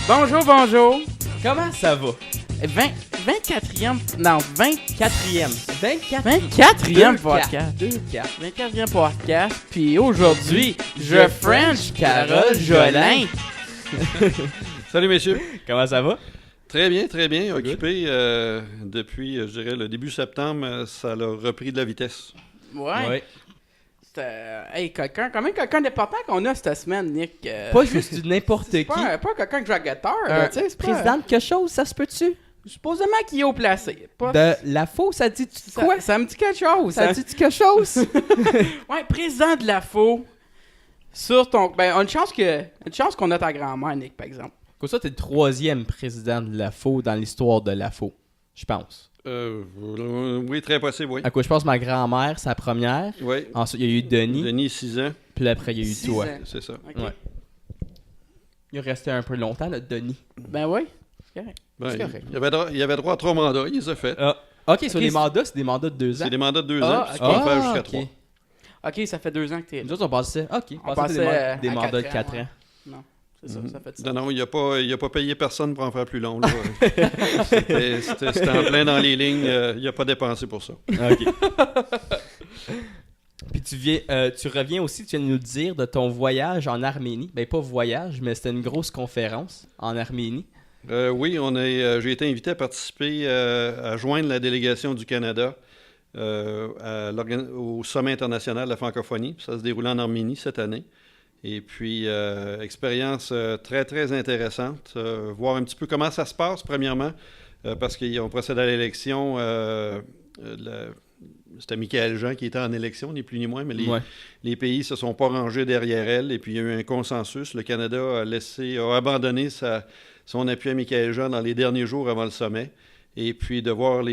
Bonjour, bonjour. Comment ça va? 24e. Non, 24e. 24e podcast. 2-4. 24e podcast. Puis aujourd'hui, je French Carole Jolin. Salut messieurs. Comment ça va? Très bien, occupé depuis, je dirais, le début septembre, ça a repris de la vitesse. Ouais. Hey, quand même quelqu'un d'important qu'on a cette semaine, Nick. Pas juste du n'importe qui. Pas quelqu'un qui joue à guitare, là, tu sais. Président de quelque chose, ça se peut-tu? Supposément qu'il est haut placé. Pas... De la faux, ça dit-tu quoi? Ça me dit quelque chose. Ça dit-tu quelque chose? Ouais, président de la faux. Sur ton... Ben, une chance qu'on a ta grand-mère, Nick, par exemple. Comme ça, t'es le 3e président de la faux dans l'histoire de la faux, je pense. Oui, très possible, oui. À quoi je pense, ma grand-mère, sa première. Oui. Ensuite, il y a eu Denis. Denis, 6 ans. Puis après, il y a eu 6 toi. ans. C'est ça. OK. Ouais. Il est resté un peu longtemps, notre Denis. Ben oui. Correct. Ben, C'est correct. il avait droit à 3 mandats, il les a fait. OK, sur les mandats, c'est des mandats de 2 ans. C'est des mandats de 2 Ah, ans, puis on peut faire jusqu'à 3. OK, ça fait 2 ans que t'es là. Nous autres, on passait. OK, On on passait passait des à mandats de 4 4 ans, ans. Non, c'est ça, ça fait ça. Non, il a pas payé personne pour en faire plus long. Là. C'était en plein dans les lignes, il n'a pas dépensé pour ça. OK. Puis tu reviens aussi, tu viens de nous dire de ton voyage en Arménie. Ben pas voyage, mais c'était une grosse conférence en Arménie. Oui, j'ai été invité à participer, à joindre la délégation du Canada au Sommet international de la francophonie. Ça se déroulait en Arménie cette année. Et puis, expérience très, très intéressante. Voir un petit peu comment ça se passe, premièrement, parce qu'on procède à l'élection. C'était Michaël Jean qui était en élection, ni plus ni moins, mais les pays ne se sont pas rangés derrière elle. Et puis, il y a eu un consensus. Le Canada a abandonné son appui à Michaël Jean dans les derniers jours avant le sommet. Et puis, de voir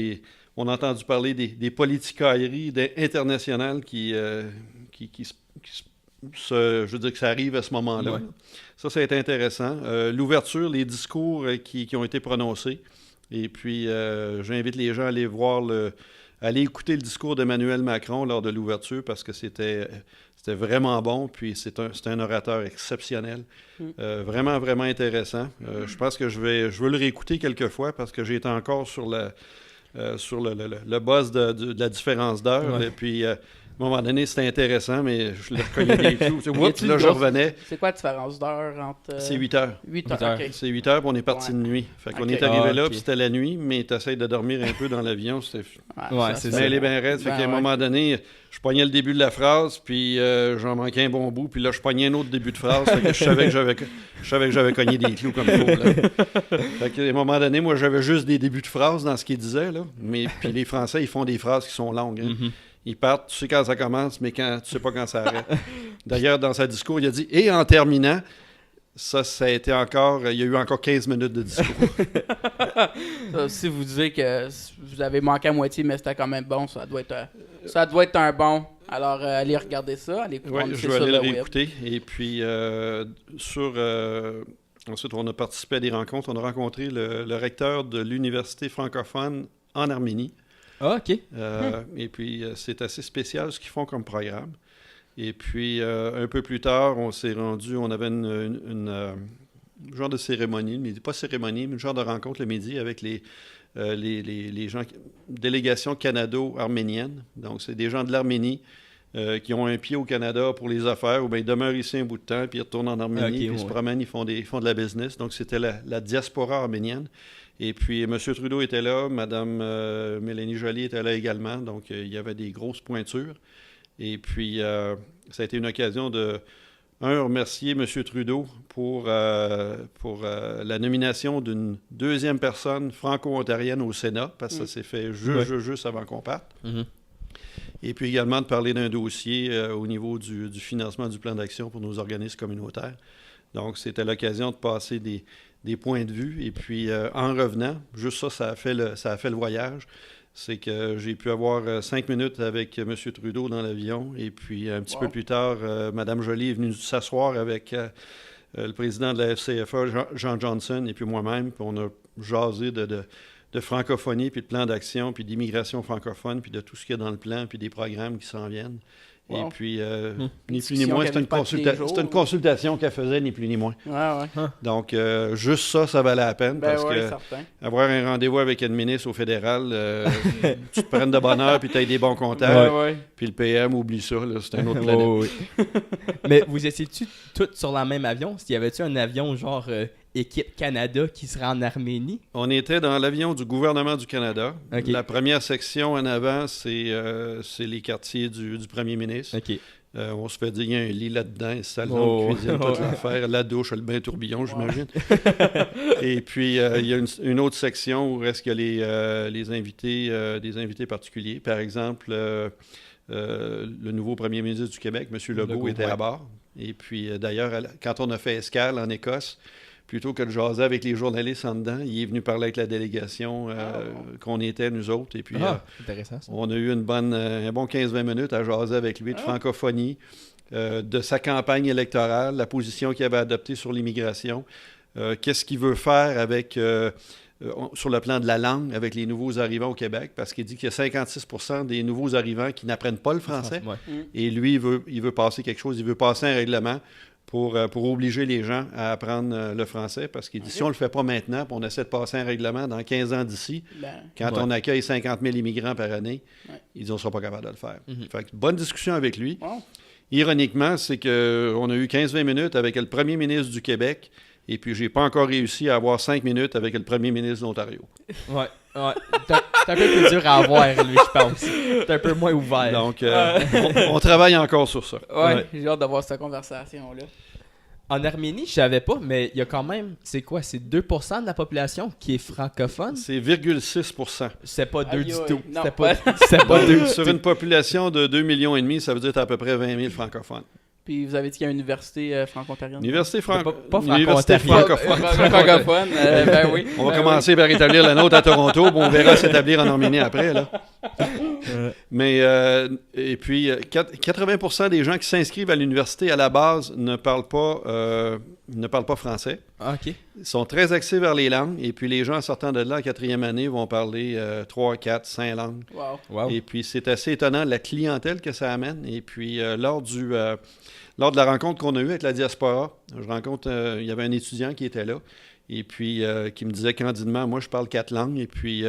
on a entendu parler des politicailleries internationales qui je veux dire que ça arrive à ce moment-là. Ouais. Ça a été intéressant. L'ouverture, les discours qui ont été prononcés. Et puis, j'invite les gens à aller écouter le discours d'Emmanuel Macron lors de l'ouverture parce que c'était vraiment bon. Puis, c'est un orateur exceptionnel. Vraiment, vraiment intéressant. Je pense que je veux le réécouter quelques fois parce que j'ai été encore sur le buzz de la différence d'heure. Ouais. Et puis, à un moment donné, c'était intéressant, mais je le recognais des clous. Oups, là, je revenais. C'est quoi la différence d'heure entre... C'est 8 heures. 8 8 heures, heures. OK. C'est 8 heures, puis on est parti de nuit. Fait qu'on est arrivé là, puis c'était la nuit, mais tu essaies de dormir un peu dans l'avion. Ouais, c'est ça. Mais elle est bien raide. Fait qu'à un moment donné, je pognais le début de la phrase, puis j'en manquais un bon bout, puis là, je pognais un autre début de phrase. Fait que je savais que j'avais cogné des clous comme il faut. Là. Fait qu'à un moment donné, moi, j'avais juste des débuts de phrases dans ce qu'il disait, là. Mais puis les Français, ils font des phrases qui sont longues. Hein. Mm-hmm. Ils partent, tu sais quand ça commence, mais tu sais pas quand ça arrête. D'ailleurs, dans sa discours, il a dit « Et en terminant », ça a été il y a eu encore 15 minutes de discours. Ça, si vous disiez que vous avez manqué à moitié, mais c'était quand même bon, ça doit être un bon. Alors, allez regarder ça. Oui, je vais aller le réécouter. Et puis, ensuite, on a participé à des rencontres. On a rencontré le recteur de l'université francophone en Arménie. Ah, OK. Et puis, c'est assez spécial ce qu'ils font comme programme. Et puis, un peu plus tard, on s'est rendu, on avait une genre de cérémonie, mais pas cérémonie, mais une genre de rencontre le midi avec les gens, délégation canado-arménienne. Donc, c'est des gens de l'Arménie qui ont un pied au Canada pour les affaires, ou bien ils demeurent ici un bout de temps, puis ils retournent en Arménie, puis ils se promènent, ils font de la business. Donc, c'était la diaspora arménienne. Et puis, M. Trudeau était là, Mme Mélanie Joly était là également. Donc, il y avait des grosses pointures. Et puis, ça a été une occasion de, remercier M. Trudeau pour la nomination d'une deuxième personne franco-ontarienne au Sénat, parce que ça s'est fait juste avant qu'on parte. Mm-hmm. Et puis également de parler d'un dossier au niveau du financement du plan d'action pour nos organismes communautaires. Donc, c'était l'occasion de passer des points de vue. Et puis, en revenant, juste ça a fait le voyage. C'est que j'ai pu avoir 5 minutes avec M. Trudeau dans l'avion. Et puis, un petit peu plus tard, Mme Joly est venue s'asseoir avec le président de la FCFA, Jean Johnson, et puis moi-même. Puis on a jasé de francophonie, puis de plan d'action, puis d'immigration francophone, puis de tout ce qu'il y a dans le plan, puis des programmes qui s'en viennent. Wow. Et puis, ni plus ni Discussion moins, qu'elle c'était avait pas tous les jours. une consultation qu'elle faisait, ni plus ni moins. Ouais. Donc, juste ça valait la peine Ben parce ouais, que certain. avoir un rendez-vous avec une ministre au fédéral, tu te prennes de bonne heure puis tu as des bons contacts. Ouais. Puis le PM, oublie ça, là, c'est un autre planète. Oui. Mais vous étiez-tu tous sur le même avion? Y avait-tu un avion genre équipe Canada qui serait en Arménie? On était dans l'avion du gouvernement du Canada. Ok. La première section en avant, c'est les quartiers du premier ministre. OK. On se fait dire, il y a un lit là-dedans, un salon, une cuisine, toute l'affaire, la douche, le bain tourbillon, j'imagine. Et puis, il y a une autre section où est-ce qu'il y a des invités particuliers. Par exemple, le nouveau premier ministre du Québec, M. Legault, était à bord. Et puis, d'ailleurs, quand on a fait escale en Écosse, plutôt que de jaser avec les journalistes en dedans, il est venu parler avec la délégation qu'on était, nous autres. Et puis, intéressant, ça. on a eu un bon 15-20 minutes à jaser avec lui de francophonie, de sa campagne électorale, la position qu'il avait adoptée sur l'immigration, qu'est-ce qu'il veut faire avec, sur le plan de la langue avec les nouveaux arrivants au Québec, parce qu'il dit qu'il y a 56% des nouveaux arrivants qui n'apprennent pas le français. Ouais. Et lui, il veut passer quelque chose, il veut passer un règlement pour obliger les gens à apprendre le français, parce qu'il dit, si on ne le fait pas maintenant, puis on essaie de passer un règlement dans 15 ans d'ici, quand on accueille 50 000 immigrants par année, ils disent, on ne sera pas capable de le faire. Fait que, bonne discussion avec lui. Wow. Ironiquement, c'est qu'on a eu 15-20 minutes avec le premier ministre du Québec, et puis j'ai pas encore réussi à avoir 5 minutes avec le premier ministre de l'Ontario. Ouais. C'est un peu plus dur à avoir, lui, je pense. C'est un peu moins ouvert. Donc, on travaille encore sur ça. Ouais, j'ai hâte d'avoir cette conversation-là. En Arménie, je savais pas, mais il y a quand même, c'est quoi, c'est 2% de la population qui est francophone? C'est 0,6%. C'est pas 2 Aïe, du aïe. tout. Non. C'était pas 2 Sur une population de 2,5 millions, ça veut dire à peu près 20 000 francophones. Puis vous avez dit qu'il y a une université franco-ontarienne. Université Pas Université franco-ontarienne. francophone. Francophone, ben oui. On va commencer par établir la nôtre à Toronto, puis on verra s'établir en Arménie après. Là. Mais, et puis, 80% des gens qui s'inscrivent à l'université à la base ne parlent pas français. OK. Ils sont très axés vers les langues. Et puis, les gens sortant de là en 4e année vont parler 3, 4, 5 langues. Wow. Et puis, c'est assez étonnant la clientèle que ça amène. Et puis, lors de la rencontre qu'on a eue avec la diaspora, il y avait un étudiant qui était là. Et puis, qui me disait candidement, moi, je parle 4 langues. Et puis,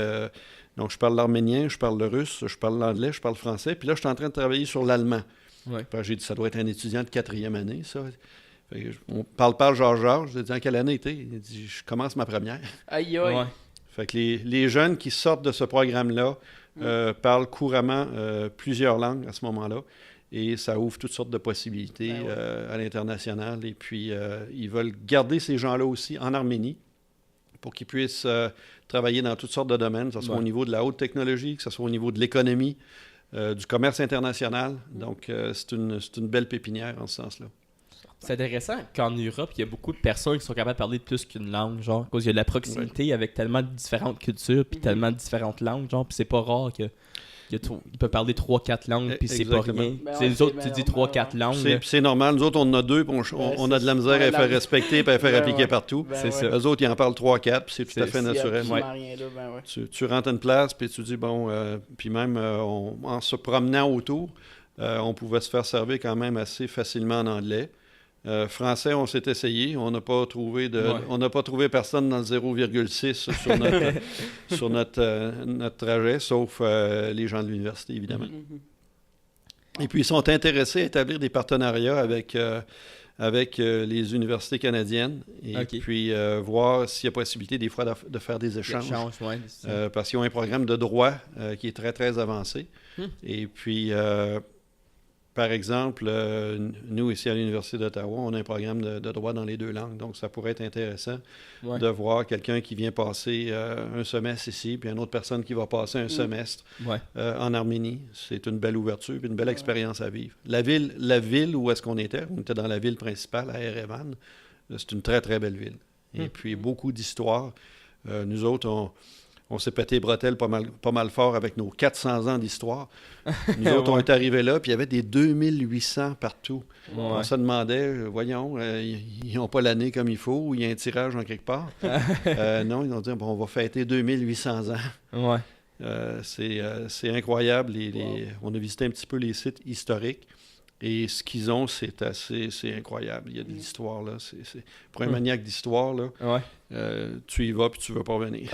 donc, je parle l'arménien, je parle le russe, je parle l'anglais, je parle le français. Puis là, je suis en train de travailler sur l'allemand. Ouais. Puis j'ai dit, ça doit être un étudiant de 4e année, ça. Fait que on parle Georges. J'ai dit, en quelle année t'es? Il dit, je commence ma première. Aïe, aïe. Ouais. Fait que les jeunes qui sortent de ce programme-là parlent couramment plusieurs langues à ce moment-là. Et ça ouvre toutes sortes de possibilités à l'international. Et puis, ils veulent garder ces gens-là aussi en Arménie pour qu'ils puissent travailler dans toutes sortes de domaines, que ce soit au niveau de la haute technologie, que ce soit au niveau de l'économie, du commerce international. Donc, c'est une belle pépinière en ce sens-là. C'est intéressant qu'en Europe, il y a beaucoup de personnes qui sont capables de parler plus qu'une langue, genre, à cause il y a de la proximité avec tellement de différentes cultures, puis tellement de différentes langues, genre, puis c'est pas rare que il peut parler 3-4 langues, puis c'est pas Exactement. rien. Ben C'est ouais, les autres, c'est tu dis bien 3-4 langues. C'est normal. Nous autres, on en a 2, puis on a de la misère à les faire respecter et à les faire appliquer partout. C'est ça. Eux autres, ils en parlent 3-4, puis c'est tout à fait S'il y a naturel. absolument rien là, ben ouais. Tu rentres une place, puis tu dis, bon, puis même en se promenant autour, on pouvait se faire servir quand même assez facilement en anglais. Français, on s'est essayé. On n'a pas trouvé personne dans le 0,6 sur notre trajet, sauf les gens de l'université, évidemment. Et puis, ils sont intéressés à établir des partenariats avec les universités canadiennes et puis voir s'il y a possibilité des fois de faire des échanges. Parce qu'ils ont un programme de droit qui est très, très avancé. Et puis, par exemple, nous, ici à l'Université d'Ottawa, on a un programme de droit dans les 2 langues. Donc, ça pourrait être intéressant de voir quelqu'un qui vient passer un semestre ici, puis une autre personne qui va passer un semestre en Arménie. C'est une belle ouverture puis une belle expérience à vivre. La ville où est-ce qu'on était dans la ville principale, à Erevan. C'est une très, très belle ville. Et puis, beaucoup d'histoires. Nous autres, on s'est pété les bretelles pas mal fort avec nos 400 ans d'histoire. Nous autres, on est arrivés là, puis il y avait des 2800 partout. On se demandait, voyons, ils n'ont pas l'année comme il faut, ou il y a un tirage en quelque part. Non, ils ont dit, bon, on va fêter 2800 ans. C'est incroyable. On a visité un petit peu les sites historiques. Et ce qu'ils ont, c'est incroyable. Il y a de l'histoire, là. Pour un maniaque d'histoire, là, tu y vas puis tu veux pas revenir.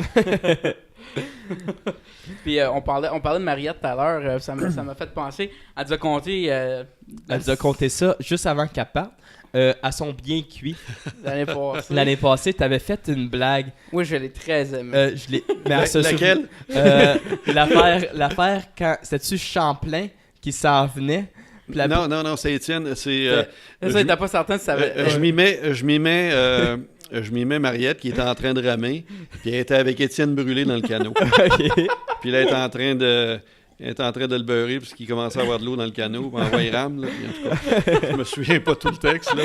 Puis on parlait de Mariette tout à l'heure, ça m'a fait penser. Elle nous a conté... Elle nous a conté ça juste avant qu'elle parte. À son bien cuit. L'année passée, tu avais fait une blague. Oui, je l'ai très aimé. Laquelle? L'affaire quand... C'était-tu Champlain qui s'en venait? Non, c'est Étienne. Ça, t'es pas certain si ça avait... Je m'y mets Mariette qui était en train de ramer, puis elle était avec Étienne Brûlé dans le canot. Okay. Puis là, elle est en train de le beurrer parce qu'il commençait à avoir de l'eau dans le canot. Puis envoie rame. Là, puis en tout cas, je me souviens pas tout le texte. Là,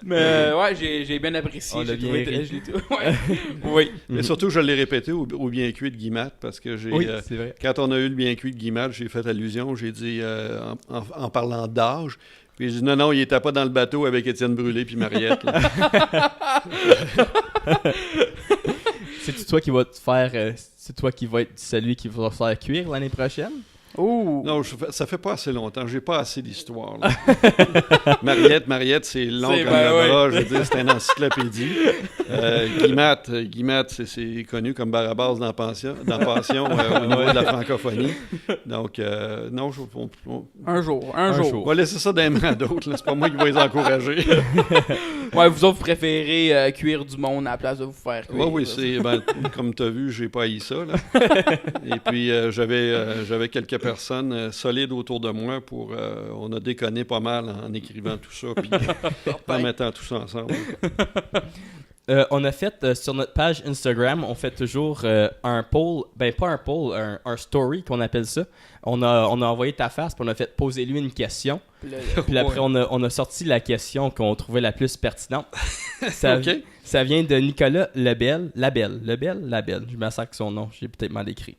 mais ouais, j'ai bien apprécié. On l'a bien ri. Oui. Et surtout, je l'ai répété au bien cuit de Guimard parce que c'est vrai. Quand on a eu le bien cuit de Guimard, j'ai fait allusion. J'ai dit, en parlant d'âge, puis j'ai dit non, il était pas dans le bateau avec Étienne Brûlé puis Mariette. C'est toi qui vas te faire... c'est toi qui vas être celui qui va se faire cuire l'année prochaine? Ouh. Non, ça fait pas assez longtemps. J'ai pas assez d'histoire. Mariette, c'est long comme le bras. Je veux dire, c'est une encyclopédie. Guimard, c'est connu comme Barabas dans Passion au niveau de la francophonie. Donc, non, Un jour. On va laisser ça dans les mains d'autres. Là. C'est pas moi qui vais les encourager. Ouais, vous autres, vous préférez cuire du monde à la place de vous faire cuire. Oui, comme tu as vu, j'ai pas haï ça. Là. Et puis, j'avais quelques personnes solides autour de moi on a déconné pas mal en écrivant tout ça puis en mettant tout ça ensemble. On a fait sur notre page Instagram, on fait toujours un poll, pas un poll, un story qu'on appelle ça. On a envoyé ta face, puis on a fait poser lui une question. Puis après, on a sorti la question qu'on trouvait la plus pertinente. Ça vient de Nicolas Labelle. Je me sers que son nom, j'ai peut-être mal écrit.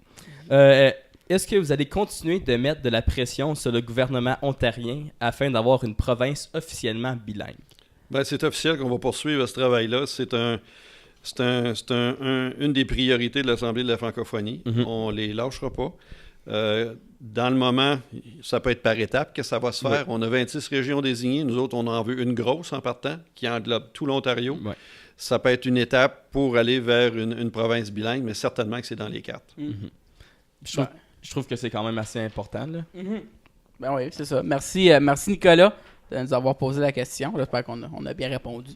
Est-ce que vous allez continuer de mettre de la pression sur le gouvernement ontarien afin d'avoir une province officiellement bilingue? C'est officiel qu'on va poursuivre ce travail-là. C'est une des priorités de l'Assemblée de la francophonie. Mm-hmm. On les lâchera pas. Dans le moment, ça peut être par étapes que ça va se faire. Oui. On a 26 régions désignées. Nous autres, on en veut une grosse en partant qui englobe tout l'Ontario. Oui. Ça peut être une étape pour aller vers une province bilingue, mais certainement que c'est dans les 4. Mm-hmm. Je trouve que c'est quand même assez important. Là. Mm-hmm. Ben oui, c'est ça. Merci Nicolas de nous avoir posé la question. J'espère qu'on a bien répondu.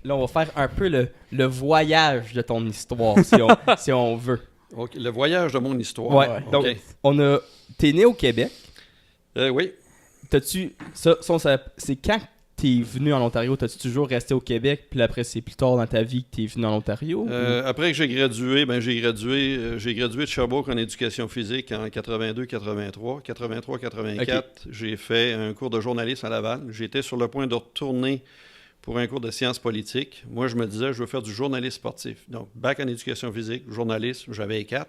Là, on va faire un peu le voyage de ton histoire, si on veut. Okay, le voyage de mon histoire. Ouais. Donc, t'es né au Québec. Oui. C'est quand t'es venu en Ontario? T'as-tu toujours resté au Québec? Puis après, c'est plus tard dans ta vie que t'es venu en Ontario? Après que j'ai gradué, j'ai gradué de Sherbrooke en éducation physique en 82-83. 83-84, okay. J'ai fait un cours de journalisme à Laval. J'étais sur le point de retourner pour un cours de sciences politiques. Moi, je me disais, je veux faire du journalisme sportif. Donc, bac en éducation physique, journalisme, j'avais 4.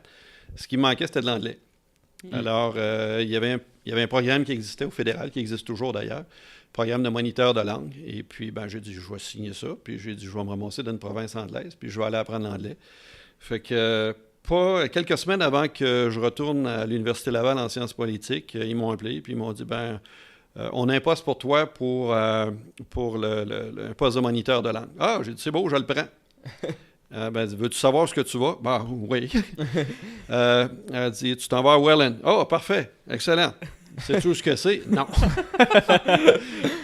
Ce qui me manquait, c'était de l'anglais. Alors, il y avait un programme qui existait au fédéral, qui existe toujours d'ailleurs, programme de moniteur de langue. Et puis, j'ai dit, je vais signer ça. Puis, j'ai dit, je vais me ramasser dans une province anglaise. Puis, je vais aller apprendre l'anglais. Fait que, quelques semaines avant que je retourne à l'Université Laval en sciences politiques, ils m'ont appelé. Puis, ils m'ont dit, on a un poste pour toi pour un poste de moniteur de langue. Ah, j'ai dit, c'est beau, je le prends. Veux-tu savoir ce que tu vas? Oui. Elle dit, tu t'en vas à Welland. Oh, parfait, excellent. Sais-tu où ce que c'est? Non.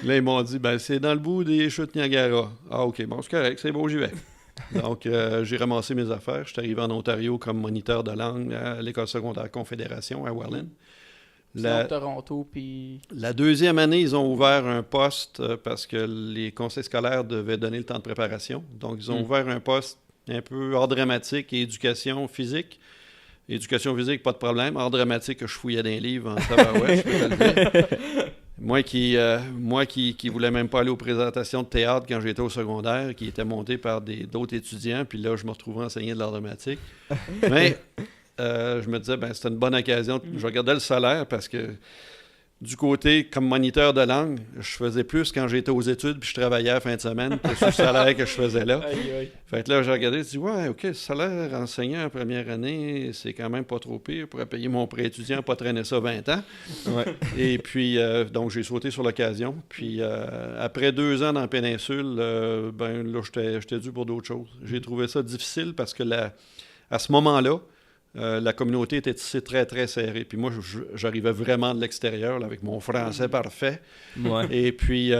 Là, ils m'ont dit, c'est dans le bout des chutes Niagara. Ah, OK, bon, c'est correct, c'est beau, j'y vais. Donc, j'ai ramassé mes affaires. Je suis arrivé en Ontario comme moniteur de langue à l'École secondaire Confédération à Welland. Toronto, puis... La deuxième année, ils ont ouvert un poste parce que les conseils scolaires devaient donner le temps de préparation. Donc, ils ont ouvert un poste un peu hors dramatique et éducation physique. Éducation physique, pas de problème. Hors dramatique, je fouillais dans les livres en tabarouette, je peux te le dire. Moi qui voulais même pas aller aux présentations de théâtre quand j'étais au secondaire, qui étaient montées par d'autres étudiants, puis là, je me retrouvais enseigner de l'art dramatique. Mais... je me disais, c'était une bonne occasion. Je regardais le salaire parce que Du côté, comme moniteur de langue, je faisais plus quand j'étais aux études puis je travaillais à la fin de semaine que sur le salaire que je faisais là. Fait que là, j'ai regardé, j'ai dit, ouais, OK, le salaire enseignant en première année, c'est quand même pas trop pire. Je pourrais payer mon prêt étudiant, pas traîner ça 20 ans. Ouais. Et puis, donc, j'ai sauté sur l'occasion. Puis, après 2 ans dans la péninsule, ben là, j'étais dû pour d'autres choses. J'ai trouvé ça difficile parce que à ce moment-là, la communauté était tissée très, très serrée. Puis moi, j'arrivais vraiment de l'extérieur là, avec mon français parfait. Ouais. Et puis,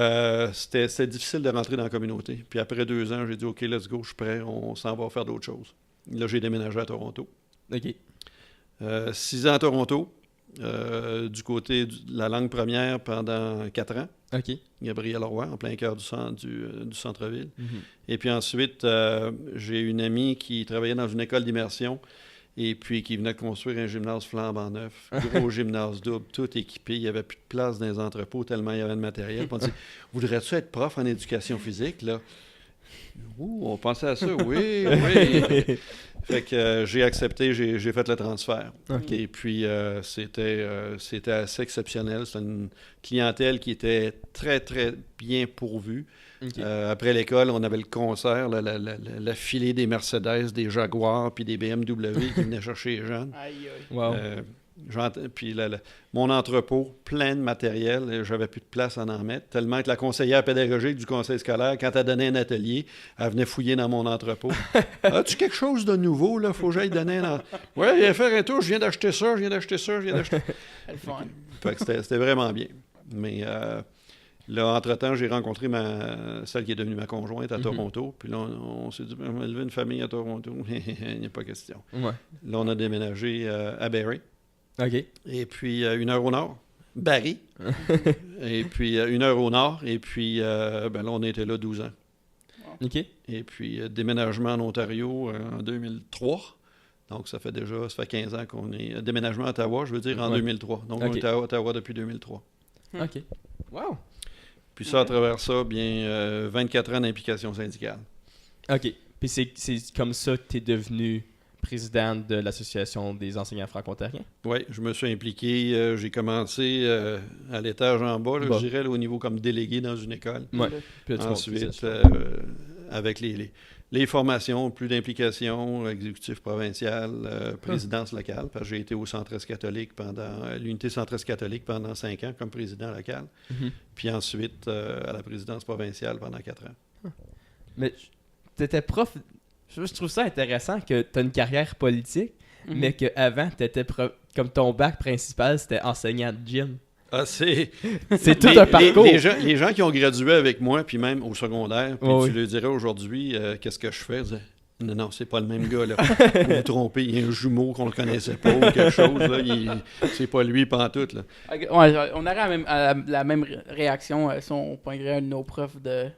c'était difficile de rentrer dans la communauté. Puis après 2 ans, j'ai dit, OK, let's go, je suis prêt, on s'en va faire d'autres choses. Là, j'ai déménagé à Toronto. OK. 6 ans à Toronto, du côté de la langue première pendant 4 ans. OK. Gabriel Roy, en plein cœur du centre-ville. Mhm. Et puis ensuite, j'ai une amie qui travaillait dans une école d'immersion et puis qui venait de construire un gymnase flambant neuf, gros gymnase double, tout équipé. Il n'y avait plus de place dans les entrepôts tellement il y avait de matériel. Puis on dit, voudrais-tu être prof en éducation physique, là? Ouh, on pensait à ça, oui, oui. Fait que j'ai accepté, j'ai fait le transfert. OK. Et puis, c'était assez exceptionnel. C'était une clientèle qui était très, très bien pourvue. OK. Après l'école, on avait le concert, la filée des Mercedes, des Jaguars, puis des BMW qui venaient chercher les jeunes. Aïe, aïe. Wow. Puis mon entrepôt, plein de matériel, j'avais plus de place à en mettre, tellement que la conseillère pédagogique du conseil scolaire, quand elle donnait un atelier, elle venait fouiller dans mon entrepôt. As-tu quelque chose de nouveau, là? Faut que j'aille donner un... Oui, viens faire un tour, je viens d'acheter ça, je viens d'acheter ça, je viens d'acheter... Le fun. Fait que c'était vraiment bien. Mais là, entre-temps, j'ai rencontré celle qui est devenue ma conjointe à Toronto. Puis là, on s'est dit, on va élever une famille à Toronto. Il n'y a pas question. Ouais. Là, on a déménagé à Barrie. OK. Et puis, 1 heure au nord. Barrie. Et puis, 1 heure au nord. Et puis, là, on était là 12 ans. OK. Et puis, déménagement en Ontario en 2003. Donc, ça fait 15 ans qu'on est... Déménagement à Ottawa, je veux dire, en 2003. Donc, on est à Ottawa depuis 2003. OK. Wow. Puis ça, à travers ça, bien, 24 ans d'implication syndicale. OK. Puis c'est comme ça que tu es devenu président de l'Association des enseignants franco-ontariens? Oui, je me suis impliqué. J'ai commencé à l'étage en bas, là, je dirais, là, au niveau comme délégué dans une école. Oui. Puis Ensuite, avec les formations, plus d'implication, exécutif provincial, présidence locale, parce que j'ai été au Centre-Est catholique l'unité Centre-Est catholique pendant 5 ans comme président local. Mhm. Puis ensuite, à la présidence provinciale pendant 4 ans. Mais tu étais prof... Je trouve ça intéressant que tu as une carrière politique, mais qu'avant, comme ton bac principal, c'était enseignant de gym. Ah, c'est tout un parcours. Les gens qui ont gradué avec moi, puis même au secondaire, puis tu leur dirais aujourd'hui, qu'est-ce que je fais? Non, c'est pas le même gars, là. Vous vous trompez, il y a un jumeau qu'on ne connaissait pas ou quelque chose, là. C'est pas lui pantoute, là. Ouais, on aurait la même réaction si on pointerait un de nos profs de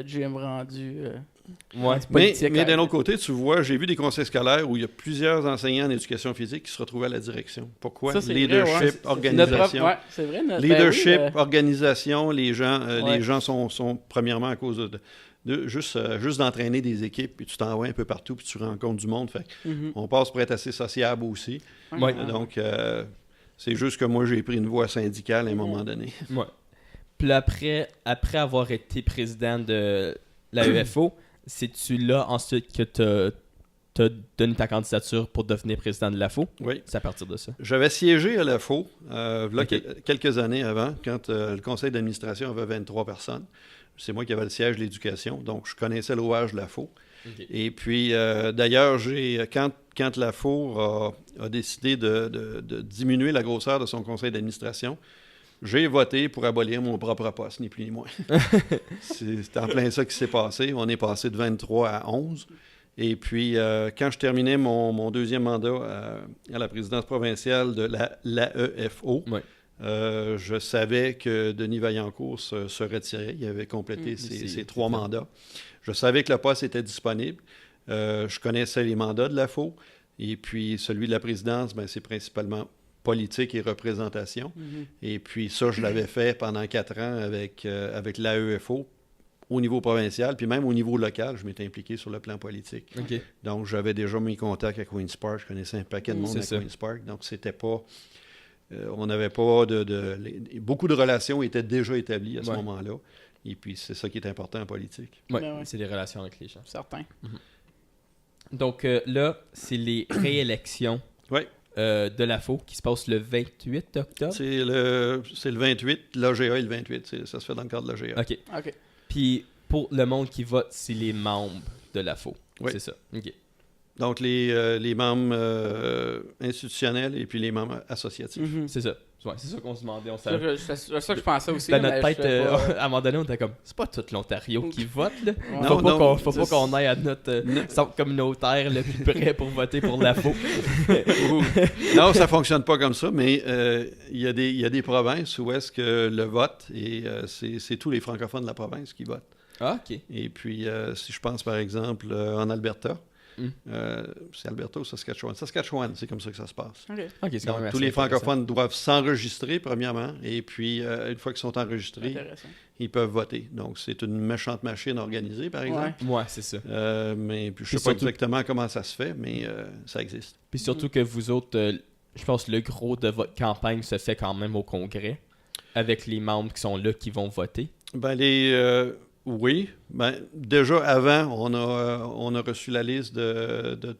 gym rendu... Ouais. Mais d'un autre côté, tu vois, j'ai vu des conseils scolaires où il y a plusieurs enseignants en éducation physique qui se retrouvaient à la direction. Pourquoi? Ça, c'est Leadership, vrai, organisation. c'est vrai. Leadership, organisation, les gens sont premièrement à cause de juste d'entraîner des équipes, puis tu t'en vas un peu partout, puis tu rencontres du monde. Fait on passe pour être assez sociable aussi. Ouais. Donc, c'est juste que moi, j'ai pris une voie syndicale à un moment donné. Ouais. Puis après avoir été président de l'AEFO, c'est-tu là ensuite que tu as donné ta candidature pour devenir président de l'AFO? Oui. C'est à partir de ça. J'avais siégé à l'AFO quelques années avant, quand le conseil d'administration avait 23 personnes. C'est moi qui avais le siège de l'éducation, donc je connaissais l'ouvrage de l'AFO. Okay. Et puis, d'ailleurs, quand l'AFO a décidé de diminuer la grosseur de son conseil d'administration, j'ai voté pour abolir mon propre poste, ni plus ni moins. C'est en plein ça qui s'est passé. On est passé de 23 à 11. Et puis, quand je terminais mon deuxième mandat à la présidence provinciale de l'AEFO, je savais que Denis Vaillancourt se retirait. Il avait complété ses 3 mandats. Je savais que le poste était disponible. Je connaissais les mandats de l'AFO. Et puis, celui de la présidence, c'est principalement politique et représentation. Et puis ça, je l'avais fait pendant 4 ans avec l'AEFO au niveau provincial, puis même au niveau local, je m'étais impliqué sur le plan politique. Okay. Donc, j'avais déjà mes contacts à Queen's Park, je connaissais un paquet de monde à Queen's Park, donc c'était pas On n'avait pas beaucoup de relations étaient déjà établies à ce Ouais. moment-là. Et puis, c'est ça qui est important en politique. Ouais, Ben ouais. c'est les relations avec les gens. Certain. Donc là, c'est les réélections Ouais. de la FO qui se passent le 28 octobre. C'est le 28, l'AGA est le 28. Ça se fait dans le cadre de l'AGA. OK. OK. Puis pour le monde qui vote, c'est les membres de la FO. Oui. C'est ça. OK. Donc, les membres institutionnels et puis les membres associatifs. Mhm. C'est ça. Ouais, c'est ça qu'on se demandait. On C'est savait. ça que je pensais aussi. Dans là, notre mais tête, je sais pas. à un moment donné, on était comme, c'est pas tout l'Ontario qui vote, là. Ouais. Faut Non, pas qu'on aille à notre centre communautaire le plus près pour voter pour la FO. Non, ça fonctionne pas comme ça, mais il y a des provinces où est-ce que le vote, et c'est tous les francophones de la province qui votent. Ah, OK. Et puis, si je pense par exemple en Alberta, Mm. c'est Alberta ou Saskatchewan? Saskatchewan, c'est comme ça que ça se passe. OK. OK, c'est quand Donc, même tous assez les intéressant. francophones doivent s'enregistrer, premièrement, et puis, une fois qu'ils sont enregistrés, Intéressant. ils peuvent voter. Donc, c'est une méchante machine organisée, par exemple. Ouais, c'est ça. Mais puis, je Puis sais pas surtout- exactement comment ça se fait, mais ça existe. Puis surtout que vous autres, je pense que le gros de votre campagne se fait quand même au Congrès, avec les membres qui sont là qui vont voter. Ben, oui. Ben, déjà, avant, on a reçu la liste de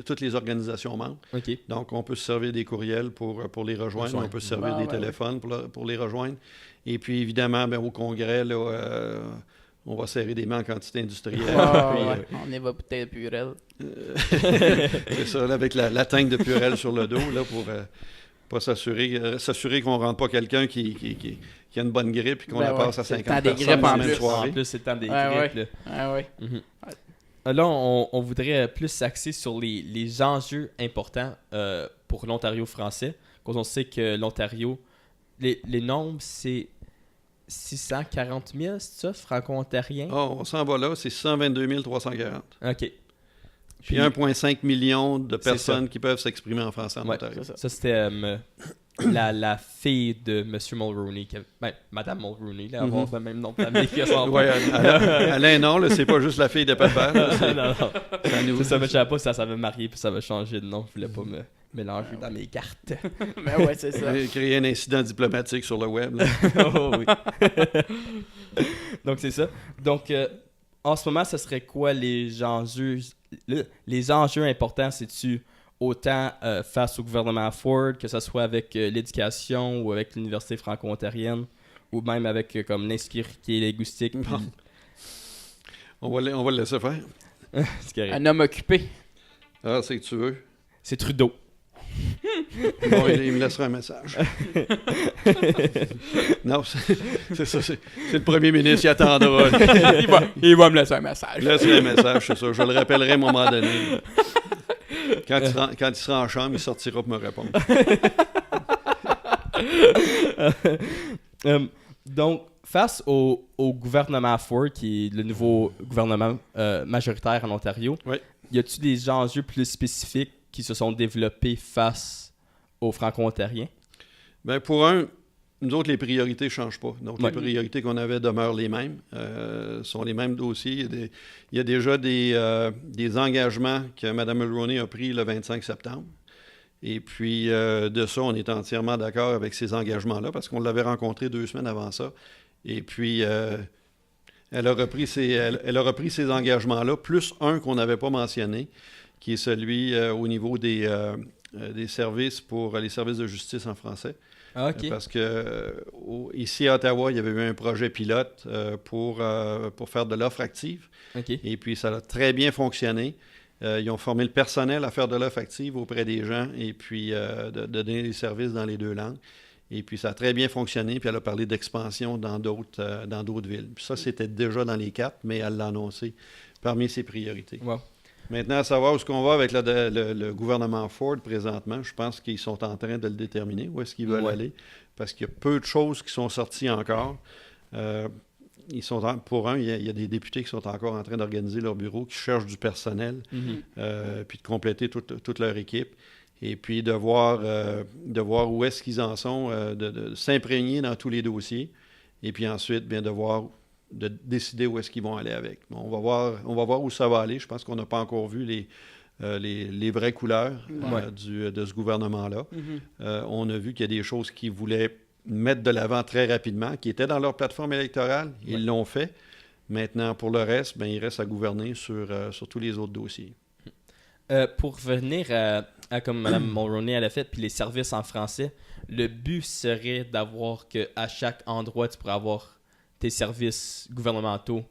toutes les organisations membres. OK. Donc, on peut se servir des courriels pour les rejoindre. Rejoindre. On peut se servir Ah, des ouais, téléphones pour les rejoindre. Et puis, évidemment, ben, au Congrès, là, on va serrer des mains en quantité industrielle. Ah, Puis, ouais. On y va peut-être Purel. c'est ça, là, avec la tank de Purel sur le dos, là, pour pas s'assurer qu'on ne rentre pas quelqu'un qui a une bonne grippe et qu'on Ben la ouais, passe à c'est le 50 temps des personnes grippes la en même plus. soirée. En plus, c'est le temps des Ouais, grippes, là. Ah ouais. Mhm. Là, on voudrait plus s'axer sur les enjeux importants pour l'Ontario français. Quand on sait que l'Ontario, les nombres, c'est 640 000, c'est ça, franco-ontariens? Ah, on s'en va là, c'est 122 340. OK. Puis 1,5 million de C'est personnes qui peuvent s'exprimer en français en Ouais, Ontario. C'est ça. Ça, c'était la fille de M. Mulroney. Madame Mulroney, là, avoir le même nom de famille que son Ouais, Alain, non, là, c'est pas juste la fille de papa. là, c'est- non, non. ça nous- C'est ça, mais je savais pas si ça s'avait marié puis ça va changer de nom. Je voulais pas me mélanger dans mes cartes. Mais ouais, c'est ça. Créer un incident diplomatique sur le web. là. Oh, oui. Donc, c'est ça. Donc, en ce moment, ce serait quoi les enjeux? Les enjeux importants, c'est-tu autant face au gouvernement Ford, que ce soit avec l'éducation ou avec l'université franco-ontarienne, ou même avec comme l'insécurité linguistique? Bon. On va le laisser faire. C'est correct. Un homme occupé. Ah, c'est que tu veux. C'est Trudeau. Bon, il me laissera un message. Non, c'est ça. C'est le premier ministre qui attendra. il va me laisser un message. Laisse-lui un message, c'est ça. Je le rappellerai à un moment donné. Quand il sera en chambre, il sortira pour me répondre. Donc, face au gouvernement Ford, qui est le nouveau gouvernement majoritaire en Ontario, Oui. y a-t-il des enjeux plus spécifiques qui se sont développés face aux Franco-Ontariens? Ben pour nous autres, les priorités ne changent pas. Donc, Ouais. les priorités qu'on avait demeurent les mêmes. Sont les mêmes dossiers. Il y a déjà des engagements que Mme Mulroney a pris le 25 septembre. Et puis, de ça, on est entièrement d'accord avec ces engagements-là parce qu'on l'avait rencontré 2 semaines avant ça. Et puis, elle a repris ces engagements-là, plus un qu'on n'avait pas mentionné, qui est celui au niveau des services pour les services de justice en français. Ah, OK. Parce que ici à Ottawa, il y avait eu un projet pilote pour faire de l'offre active. OK. Et puis, ça a très bien fonctionné. Ils ont formé le personnel à faire de l'offre active auprès des gens et puis de donner des services dans les 2 langues. Et puis, ça a très bien fonctionné. Puis, elle a parlé d'expansion dans d'autres villes. Puis ça, c'était déjà dans les 4, mais elle l'a annoncé parmi ses priorités. Wow. Maintenant, à savoir où est-ce qu'on va avec le gouvernement Ford présentement, je pense qu'ils sont en train de le déterminer, où est-ce qu'ils veulent Ouais. aller, parce qu'il y a peu de choses qui sont sorties encore. Pour il y a des députés qui sont encore en train d'organiser leur bureau, qui cherchent du personnel, Mhm. puis de compléter toute leur équipe, et puis de voir où est-ce qu'ils en sont, de s'imprégner dans tous les dossiers, et puis ensuite, bien, de décider où est-ce qu'ils vont aller avec. Bon, on va voir où ça va aller. Je pense qu'on n'a pas encore vu les vraies couleurs Ouais. de ce gouvernement-là. Mhm. On a vu qu'il y a des choses qu'ils voulaient mettre de l'avant très rapidement, qui étaient dans leur plateforme électorale. Ils l'ont fait. Maintenant, pour le reste, ben, il reste à gouverner sur tous les autres dossiers. Pour revenir à comme Mme Mulroney elle a fait, puis les services en français, le but serait d'avoir qu'à chaque endroit, tu pourrais avoir tes services gouvernementaux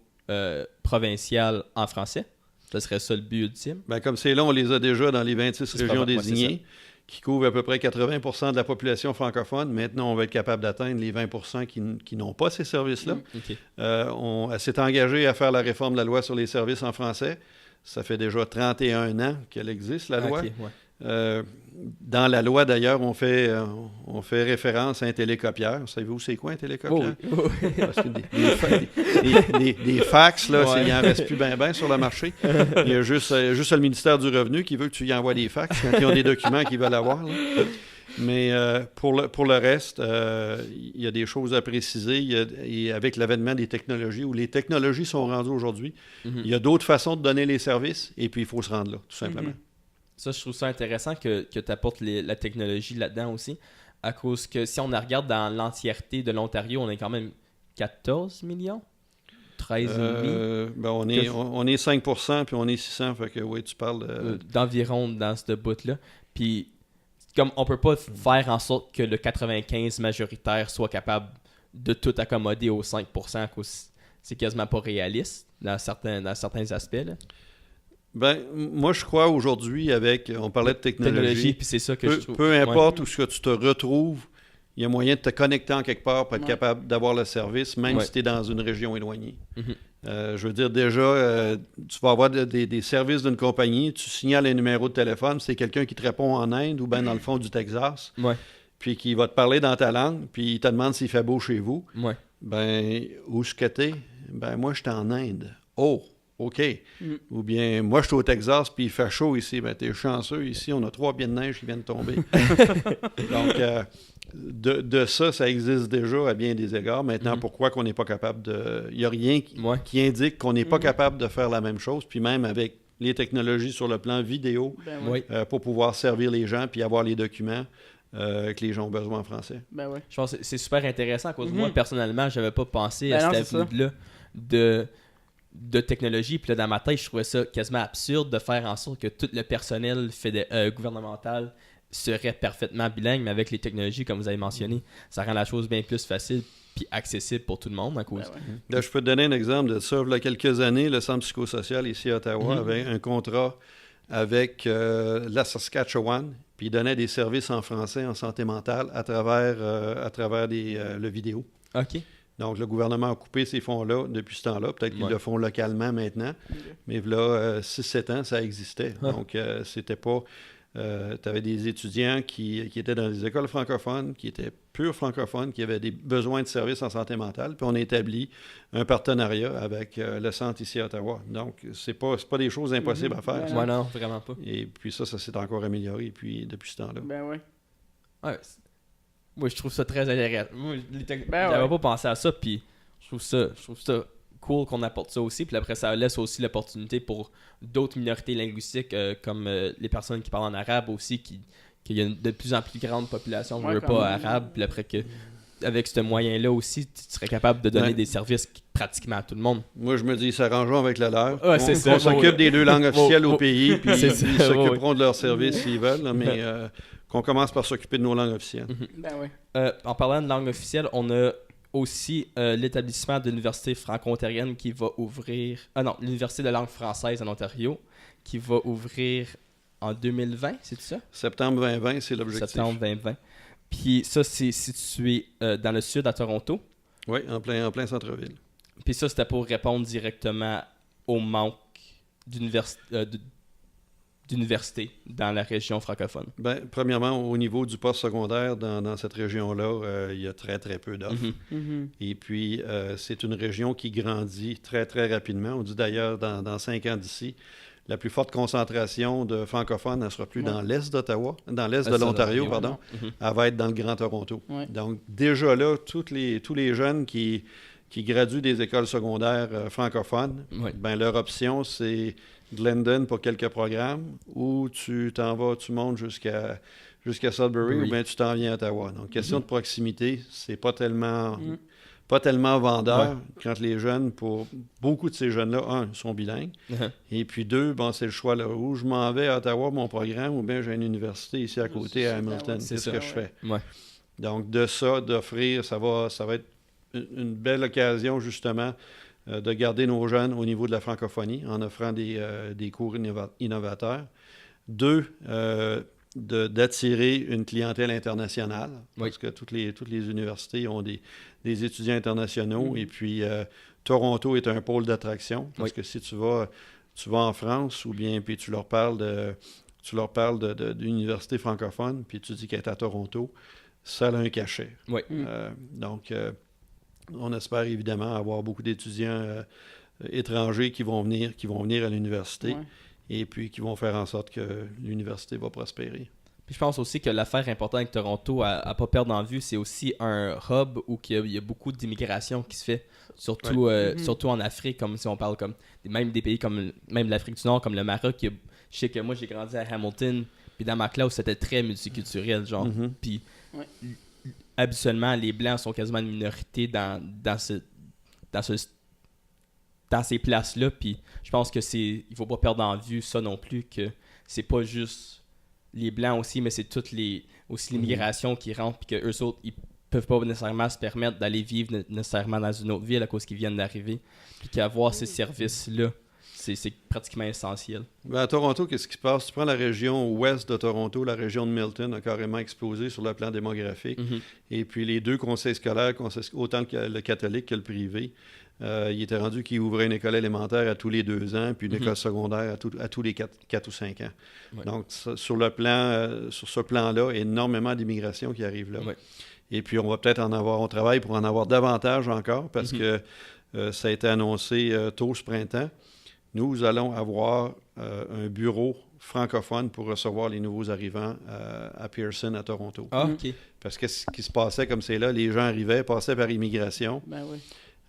provinciaux en français. Ce serait ça le but ultime. Ben, comme c'est là, on les a déjà dans les 26 C'est régions pas- ouais, c'est désignées, qui couvrent à peu près 80% de la population francophone. Maintenant, on va être capable d'atteindre les 20% qui n'ont pas ces services-là. OK. Elle s'est engagée à faire la réforme de la loi sur les services en français. Ça fait déjà 31 ans qu'elle existe, la loi. OK, ouais. Dans la loi, d'ailleurs, on fait référence à un télécopieur. Savez-vous c'est quoi un télécopieur? Oh, oui. Parce que des fax, là, Ouais. il n'en reste plus bien sur le marché. Il y a juste le ministère du Revenu qui veut que tu y envoies des fax quand ils ont des documents qu'ils veulent avoir. Là. Mais pour le reste, il y a des choses à préciser. Et avec l'avènement des technologies, où les technologies sont rendues aujourd'hui, Mhm. il y a d'autres façons de donner les services, et puis il faut se rendre là, tout simplement. Mhm. Ça, je trouve ça intéressant que tu apportes la technologie là-dedans aussi. À cause que si on regarde dans l'entièreté de l'Ontario, on est quand même 14 millions? 13,5? Ben on est 5%, puis on est 600, fait que oui, tu parles D'environ dans ce bout-là. Puis, comme on peut pas faire en sorte que le 95 majoritaire soit capable de tout accommoder aux 5%, à cause c'est quasiment pas réaliste dans certains aspects. Là. Ben, moi, je crois aujourd'hui, on parlait de technologie, puis c'est ça que je trouve. peu importe où ce que tu te retrouves, il y a moyen de te connecter en quelque part pour être capable d'avoir le service, même si tu es dans une région éloignée. Mhm. Je veux dire, déjà, tu vas avoir des services d'une compagnie, tu signales un numéro de téléphone, c'est quelqu'un qui te répond en Inde ou bien dans le fond du Texas, Ouais, puis qui va te parler dans ta langue, puis il te demande s'il fait beau chez vous. ouais. Ben, où est-ce que t'es? Ben, moi, je suis en Inde. Oh, OK. Mm. Ou bien, moi, je suis au Texas, puis il fait chaud ici. Ben, t'es chanceux. Ici, on a 3 pieds de neige qui viennent de tomber. Donc, de ça existe déjà à bien des égards. Maintenant, pourquoi qu'on n'est pas capable de... Il n'y a rien qui indique qu'on n'est pas capable de faire la même chose. Puis même avec les technologies sur le plan vidéo, Ben oui. Oui. pour pouvoir servir les gens puis avoir les documents que les gens ont besoin en français. Ben oui. Je pense que c'est super intéressant à cause de Mhm. moi, personnellement, j'avais pas pensé Ben à non, cette c'est ça. avenue-là de technologie. Puis là, dans ma tête, je trouvais ça quasiment absurde de faire en sorte que tout le personnel gouvernemental serait parfaitement bilingue, mais avec les technologies, comme vous avez mentionné, ça rend la chose bien plus facile puis accessible pour tout le monde à cause. Ben ouais. Là, je peux te donner un exemple de ça. Il y a quelques années, le Centre psychosocial ici à Ottawa avait un contrat avec la Saskatchewan, puis il donnait des services en français en santé mentale à travers le vidéo. OK. Donc, le gouvernement a coupé ces fonds-là depuis ce temps-là. Peut-être qu'ils Ouais. le font localement maintenant, mais là, 6-7 ans, ça existait. Ah. Donc, c'était pas... tu avais des étudiants qui étaient dans des écoles francophones, qui étaient purs francophones, qui avaient des besoins de services en santé mentale, puis on a établi un partenariat avec le centre ici à Ottawa. Donc, c'est pas des choses impossibles à faire. Ben ça. Ouais, non, vraiment pas. Et puis ça s'est encore amélioré depuis ce temps-là. Ben oui. Ouais, moi, je trouve ça très intéressant. Moi, Ben j'avais ouais. pas pensé à ça, puis je trouve ça cool qu'on apporte ça aussi. Puis après, ça laisse aussi l'opportunité pour d'autres minorités linguistiques, comme les personnes qui parlent en arabe aussi, qu'il y a une de plus en plus grande population, Ouais, veut quand pas même. arabe. Puis après, avec ce moyen-là aussi, tu serais capable de donner Ouais. des services pratiquement à tout le monde. Moi, je me dis, s'arrangeons avec le leur. Ouais, c'est ça. On s'occupe des 2 langues officielles au pays, puis C'est ils ça, s'occuperont de leurs services s'ils veulent, là, mais qu'on commence par s'occuper de nos langues officielles. Ben oui. En parlant de langue officielle, on a aussi l'établissement de l'Université franco-ontarienne qui va ouvrir... Ah non, l'Université de langue française en Ontario qui va ouvrir en 2020, c'est ça? Septembre 2020, c'est l'objectif. Septembre 2020. Puis ça, c'est situé dans le sud à Toronto. Oui, en plein centre-ville. Puis ça, c'était pour répondre directement au manque d'universités dans la région francophone. Ben, premièrement, au niveau du poste secondaire, dans cette région-là, il y a très, très peu d'offres. Mhm. Mhm. Et puis, c'est une région qui grandit très, très rapidement. On dit d'ailleurs, dans 5 ans d'ici, la plus forte concentration de francophones, elle sera plus dans l'est d'Ottawa, dans l'est de l'Ontario, pardon. Mhm. Elle va être dans le Grand Toronto. Ouais. Donc, déjà là, tous les jeunes qui qui graduent des écoles secondaires francophones, Oui. ben leur option, c'est Glendon pour quelques programmes, ou tu t'en vas, tu montes jusqu'à Sudbury, Oui. ou bien tu t'en viens à Ottawa. Donc, question de proximité, c'est pas tellement vendeur quand les jeunes, pour beaucoup de ces jeunes-là, un, sont bilingues, et puis deux, bon, c'est le choix là, où je m'en vais à Ottawa, mon programme, ou bien j'ai une université ici à côté à Hamilton. C'est ce que je fais. Ouais. Donc, d'offrir, ça va être une belle occasion, justement, de garder nos jeunes au niveau de la francophonie en offrant des cours innovateurs. Deux, d'attirer une clientèle internationale, parce que toutes les universités ont des étudiants internationaux, et puis Toronto est un pôle d'attraction, parce que si tu vas en France, ou bien puis tu leur parles d'université francophone, puis tu dis qu'elle est à Toronto, ça a un cachet. Oui. Donc, on espère évidemment avoir beaucoup d'étudiants étrangers qui vont venir à l'université, et puis qui vont faire en sorte que l'université va prospérer. Puis je pense aussi que l'affaire importante avec Toronto à pas perdre en vue, c'est aussi un hub où il y a beaucoup d'immigration qui se fait, surtout en Afrique, comme si on parle comme même des pays comme même l'Afrique du Nord, comme le Maroc. Je sais que moi j'ai grandi à Hamilton, puis dans ma classe c'était très multiculturel, genre. Puis habituellement les blancs sont quasiment une minorité dans ces places-là, puis je pense que il faut pas perdre en vue ça non plus, que c'est pas juste les blancs aussi, mais c'est aussi l'immigration qui rentre, puis que eux autres, ils peuvent pas nécessairement se permettre d'aller vivre nécessairement dans une autre ville à cause qu'ils viennent d'arriver, puis qu'avoir ces services-là, c'est pratiquement essentiel. À Toronto, qu'est-ce qui se passe? Tu prends la région ouest de Toronto, la région de Milton a carrément explosé sur le plan démographique. Et puis les deux conseils scolaires, autant le catholique que le privé, il était rendu qu'il ouvrait une école élémentaire à tous les 2 ans, puis une école secondaire à tous les 4 ou 5 ans. Donc, sur ce plan-là, énormément d'immigration qui arrive là. Et puis, on va peut-être on travaille pour en avoir davantage encore, parce que ça a été annoncé tôt ce printemps. Nous allons avoir un bureau francophone pour recevoir les nouveaux arrivants à Pearson, à Toronto. Parce que ce qui se passait comme c'est là, les gens arrivaient, passaient par immigration.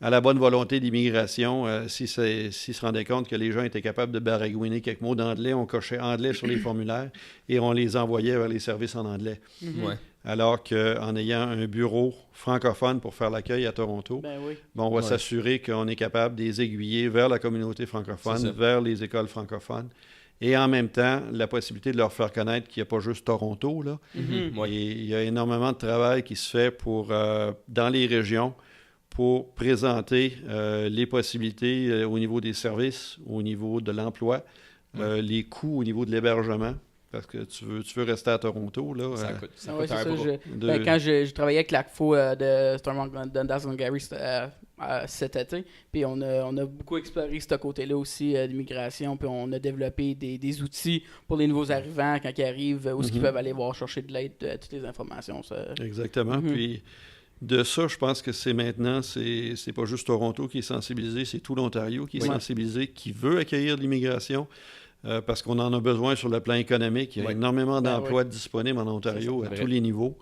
À la bonne volonté d'immigration, s'ils se rendaient compte que les gens étaient capables de baragouiner quelques mots d'anglais, on cochait anglais sur les formulaires et on les envoyait vers les services en anglais. Alors qu'en ayant un bureau francophone pour faire l'accueil à Toronto, on va s'assurer qu'on est capable de les aiguiller vers la communauté francophone, vers les écoles francophones, et en même temps, la possibilité de leur faire connaître qu'il n'y a pas juste Toronto, là. Et il y a énormément de travail qui se fait dans les régions pour présenter les possibilités au niveau des services, au niveau de l'emploi, les coûts au niveau de l'hébergement. Parce que tu veux rester à Toronto, là. Ça coûte un bras. Quand j'ai travaillé avec l'ACFO de Stormont Dundas Gary cet été, puis on a beaucoup exploré ce côté-là aussi d'immigration, puis on a développé des outils pour les nouveaux arrivants quand ils arrivent, où ils peuvent aller voir chercher de l'aide, toutes les informations. Exactement. Puis de ça, je pense que c'est pas juste Toronto qui est sensibilisé, c'est tout l'Ontario qui est sensibilisé, qui veut accueillir de l'immigration. Parce qu'on en a besoin sur le plan économique. Il y a énormément d'emplois disponibles en Ontario à tous les niveaux.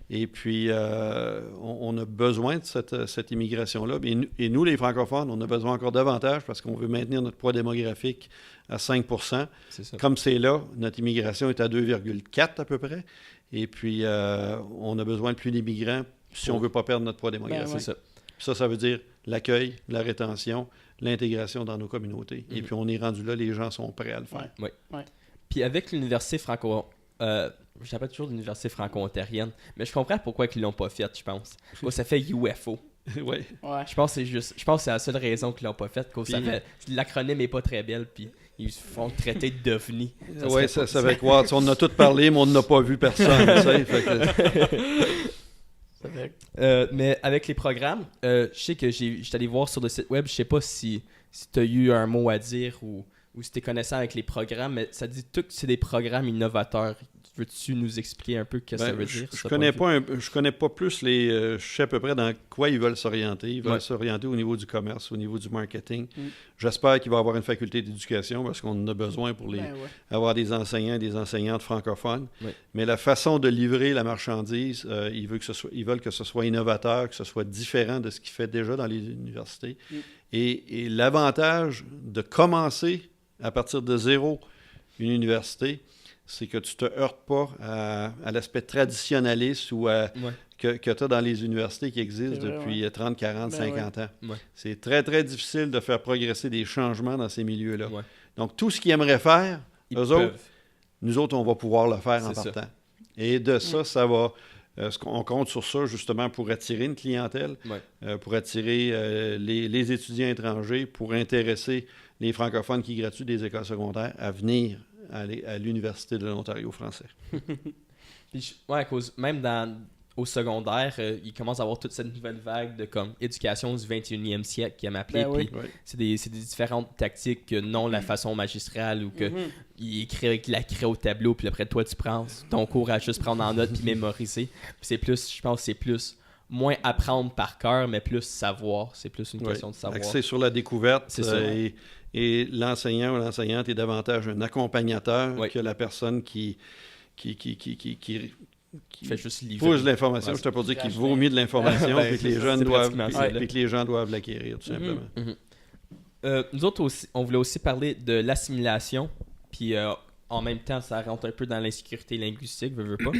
Et puis, on a besoin de cette immigration-là. Et nous, les francophones, on a besoin encore davantage parce qu'on veut maintenir notre poids démographique à 5 %. Comme c'est là, notre immigration est à 2,4 à peu près. Et puis, on a besoin de plus d'immigrants si on ne veut pas perdre notre poids démographique. Ça veut dire l'accueil, la rétention, l'intégration dans nos communautés. Et puis, on est rendu là, les gens sont prêts à le faire. Puis avec l'université j'appelle toujours l'université franco-ontarienne, mais je comprends pourquoi ils l'ont pas faite, je pense. Ça fait UFO. Je pense que c'est la seule raison qu'ils l'ont pas faite. L'acronyme est pas très belle, puis ils se font traiter d'ovnis. Ça fait quoi? On en a tous parlé, mais on n'a pas vu personne. Mais avec les programmes, je sais que j'étais allé voir sur le site web, je sais pas si tu as eu un mot à dire ou si tu es connaissant avec les programmes, mais ça dit tout que c'est des programmes innovateurs. veux-tu nous expliquer un peu ce que ça veut dire? Je connais pas plus je sais à peu près dans quoi ils veulent s'orienter. Ils veulent s'orienter au niveau du commerce, au niveau du marketing. J'espère qu'il va y avoir une faculté d'éducation parce qu'on en a besoin pour avoir des enseignants et des enseignantes francophones. Mais la façon de livrer la marchandise, ils veulent que ce soit innovateur, que ce soit différent de ce qu'ils font déjà dans les universités. Et l'avantage de commencer à partir de zéro une université, c'est que tu ne te heurtes pas à l'aspect traditionnaliste ou que tu as dans les universités qui existent depuis 30, 40, 50 ans. C'est très, très difficile de faire progresser des changements dans ces milieux-là. Donc, tout ce qu'ils aimeraient faire, nous autres, on va pouvoir le faire en partant. Et de ça va... on compte sur ça, justement, pour attirer une clientèle, pour attirer les étudiants étrangers, pour intéresser les francophones qui graduent des écoles secondaires à venir à l'Université de l'Ontario français. À cause, même au secondaire, il commence à avoir toute cette nouvelle vague de comme éducation du 21e siècle qui aime appeler. C'est des différentes tactiques que non la façon magistrale ou que il écrit avec la craie au tableau, puis après toi tu prends ton cours à juste prendre en note puis mémoriser. Puis c'est plus, je pense, c'est plus moins apprendre par cœur, mais plus savoir. C'est plus une question de savoir. Axé sur la découverte. C'est ça. Et l'enseignant ou l'enseignante est davantage un accompagnateur que la personne qui fait juste livrer. Pousse l'information. Je t'ai pas dit qu'il vaut mieux de l'information et que les gens doivent l'acquérir, tout simplement. Nous autres aussi, on voulait aussi parler de l'assimilation, puis en même temps, ça rentre un peu dans l'insécurité linguistique, veux pas.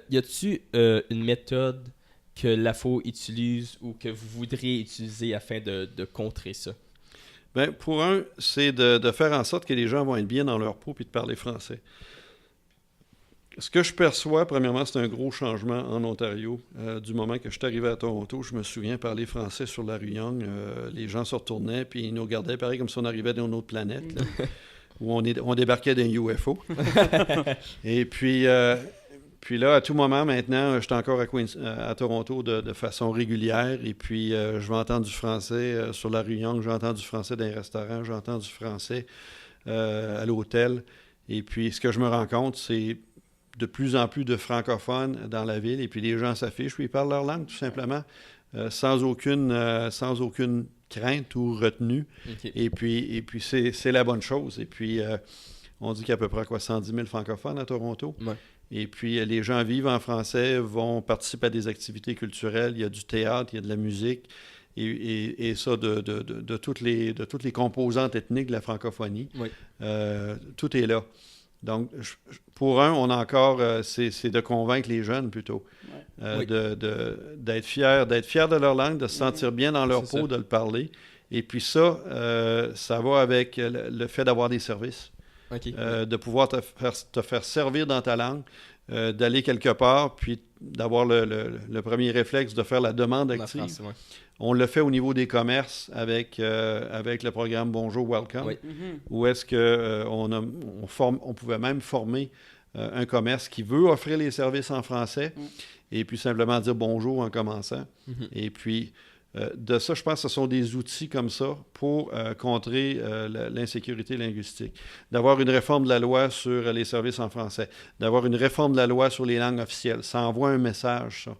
Y a-tu une méthode que l'AFO utilise ou que vous voudriez utiliser afin de contrer ça? Bien, pour c'est de faire en sorte que les gens vont être bien dans leur peau puis de parler français. Ce que je perçois, premièrement, c'est un gros changement en Ontario. Du moment que je suis arrivé à Toronto, je me souviens parler français sur la rue Yonge. Les gens se retournaient puis ils nous regardaient pareil comme si on arrivait d'une autre planète, là, où on débarquait d'un UFO. Et puis là, à tout moment, maintenant, je suis encore à Toronto de façon régulière. Et puis, je vais entendre du français sur la rue Yonge, j'entends du français dans les restaurants, j'entends du français à l'hôtel. Et puis, ce que je me rends compte, c'est de plus en plus de francophones dans la ville. Et puis, les gens s'affichent, puis ils parlent leur langue, tout simplement, sans aucune crainte ou retenue. Et puis c'est la bonne chose. Et puis, on dit qu'il y a à peu près 110 000 francophones à Toronto. Et puis, les gens vivent en français, vont participer à des activités culturelles. Il y a du théâtre, il y a de la musique. Et ça, de toutes les composantes ethniques de la francophonie. Tout est là. Donc, pour on a encore, c'est de convaincre les jeunes plutôt, d'être fiers de leur langue, de se sentir bien dans leur peau, de le parler. Et puis ça va avec le fait d'avoir des services, de pouvoir te faire servir dans ta langue, d'aller quelque part, puis d'avoir le premier réflexe de faire la demande active. On le fait au niveau des commerces avec le programme Bonjour Welcome, où est-ce qu'on pouvait même former un commerce qui veut offrir les services en français et puis simplement dire bonjour en commençant. Et puis, de ça, je pense que ce sont des outils comme ça pour contrer l'insécurité linguistique. D'avoir une réforme de la loi sur les services en français, d'avoir une réforme de la loi sur les langues officielles. Ça envoie un message, ça.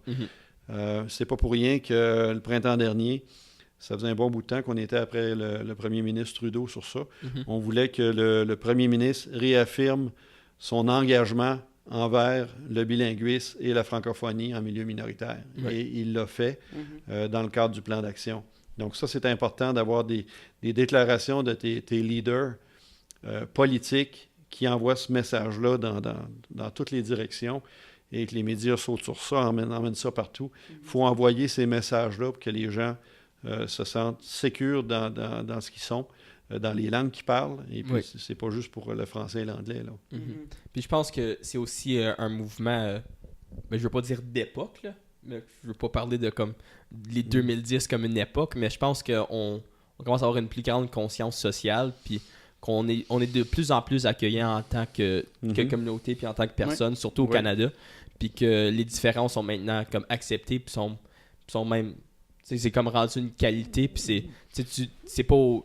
C'est pas pour rien que le printemps dernier, ça faisait un bon bout de temps qu'on était après le premier ministre Trudeau sur ça. On voulait que le premier ministre réaffirme son engagement envers le bilinguisme et la francophonie en milieu minoritaire. Et il l'a fait dans le cadre du plan d'action. Donc ça, c'est important d'avoir des déclarations de tes leaders politiques qui envoient ce message-là dans toutes les directions et que les médias sautent sur ça, emmènent ça partout. Il faut envoyer ces messages-là pour que les gens se sentent sécures dans ce qu'ils sont, dans les langues qu'ils parlent. Et puis, c'est pas juste pour le français et l'anglais, là. Puis je pense que c'est aussi un mouvement, je veux pas dire d'époque, là, mais je veux pas parler de comme les 2010 comme une époque, mais je pense qu'on commence à avoir une plus grande conscience sociale, puis qu'on est de plus en plus accueillant en tant que communauté puis en tant que personne, surtout au Canada, puis que les différences sont maintenant comme acceptées puis sont même, c'est comme rendu une qualité, puis c'est pas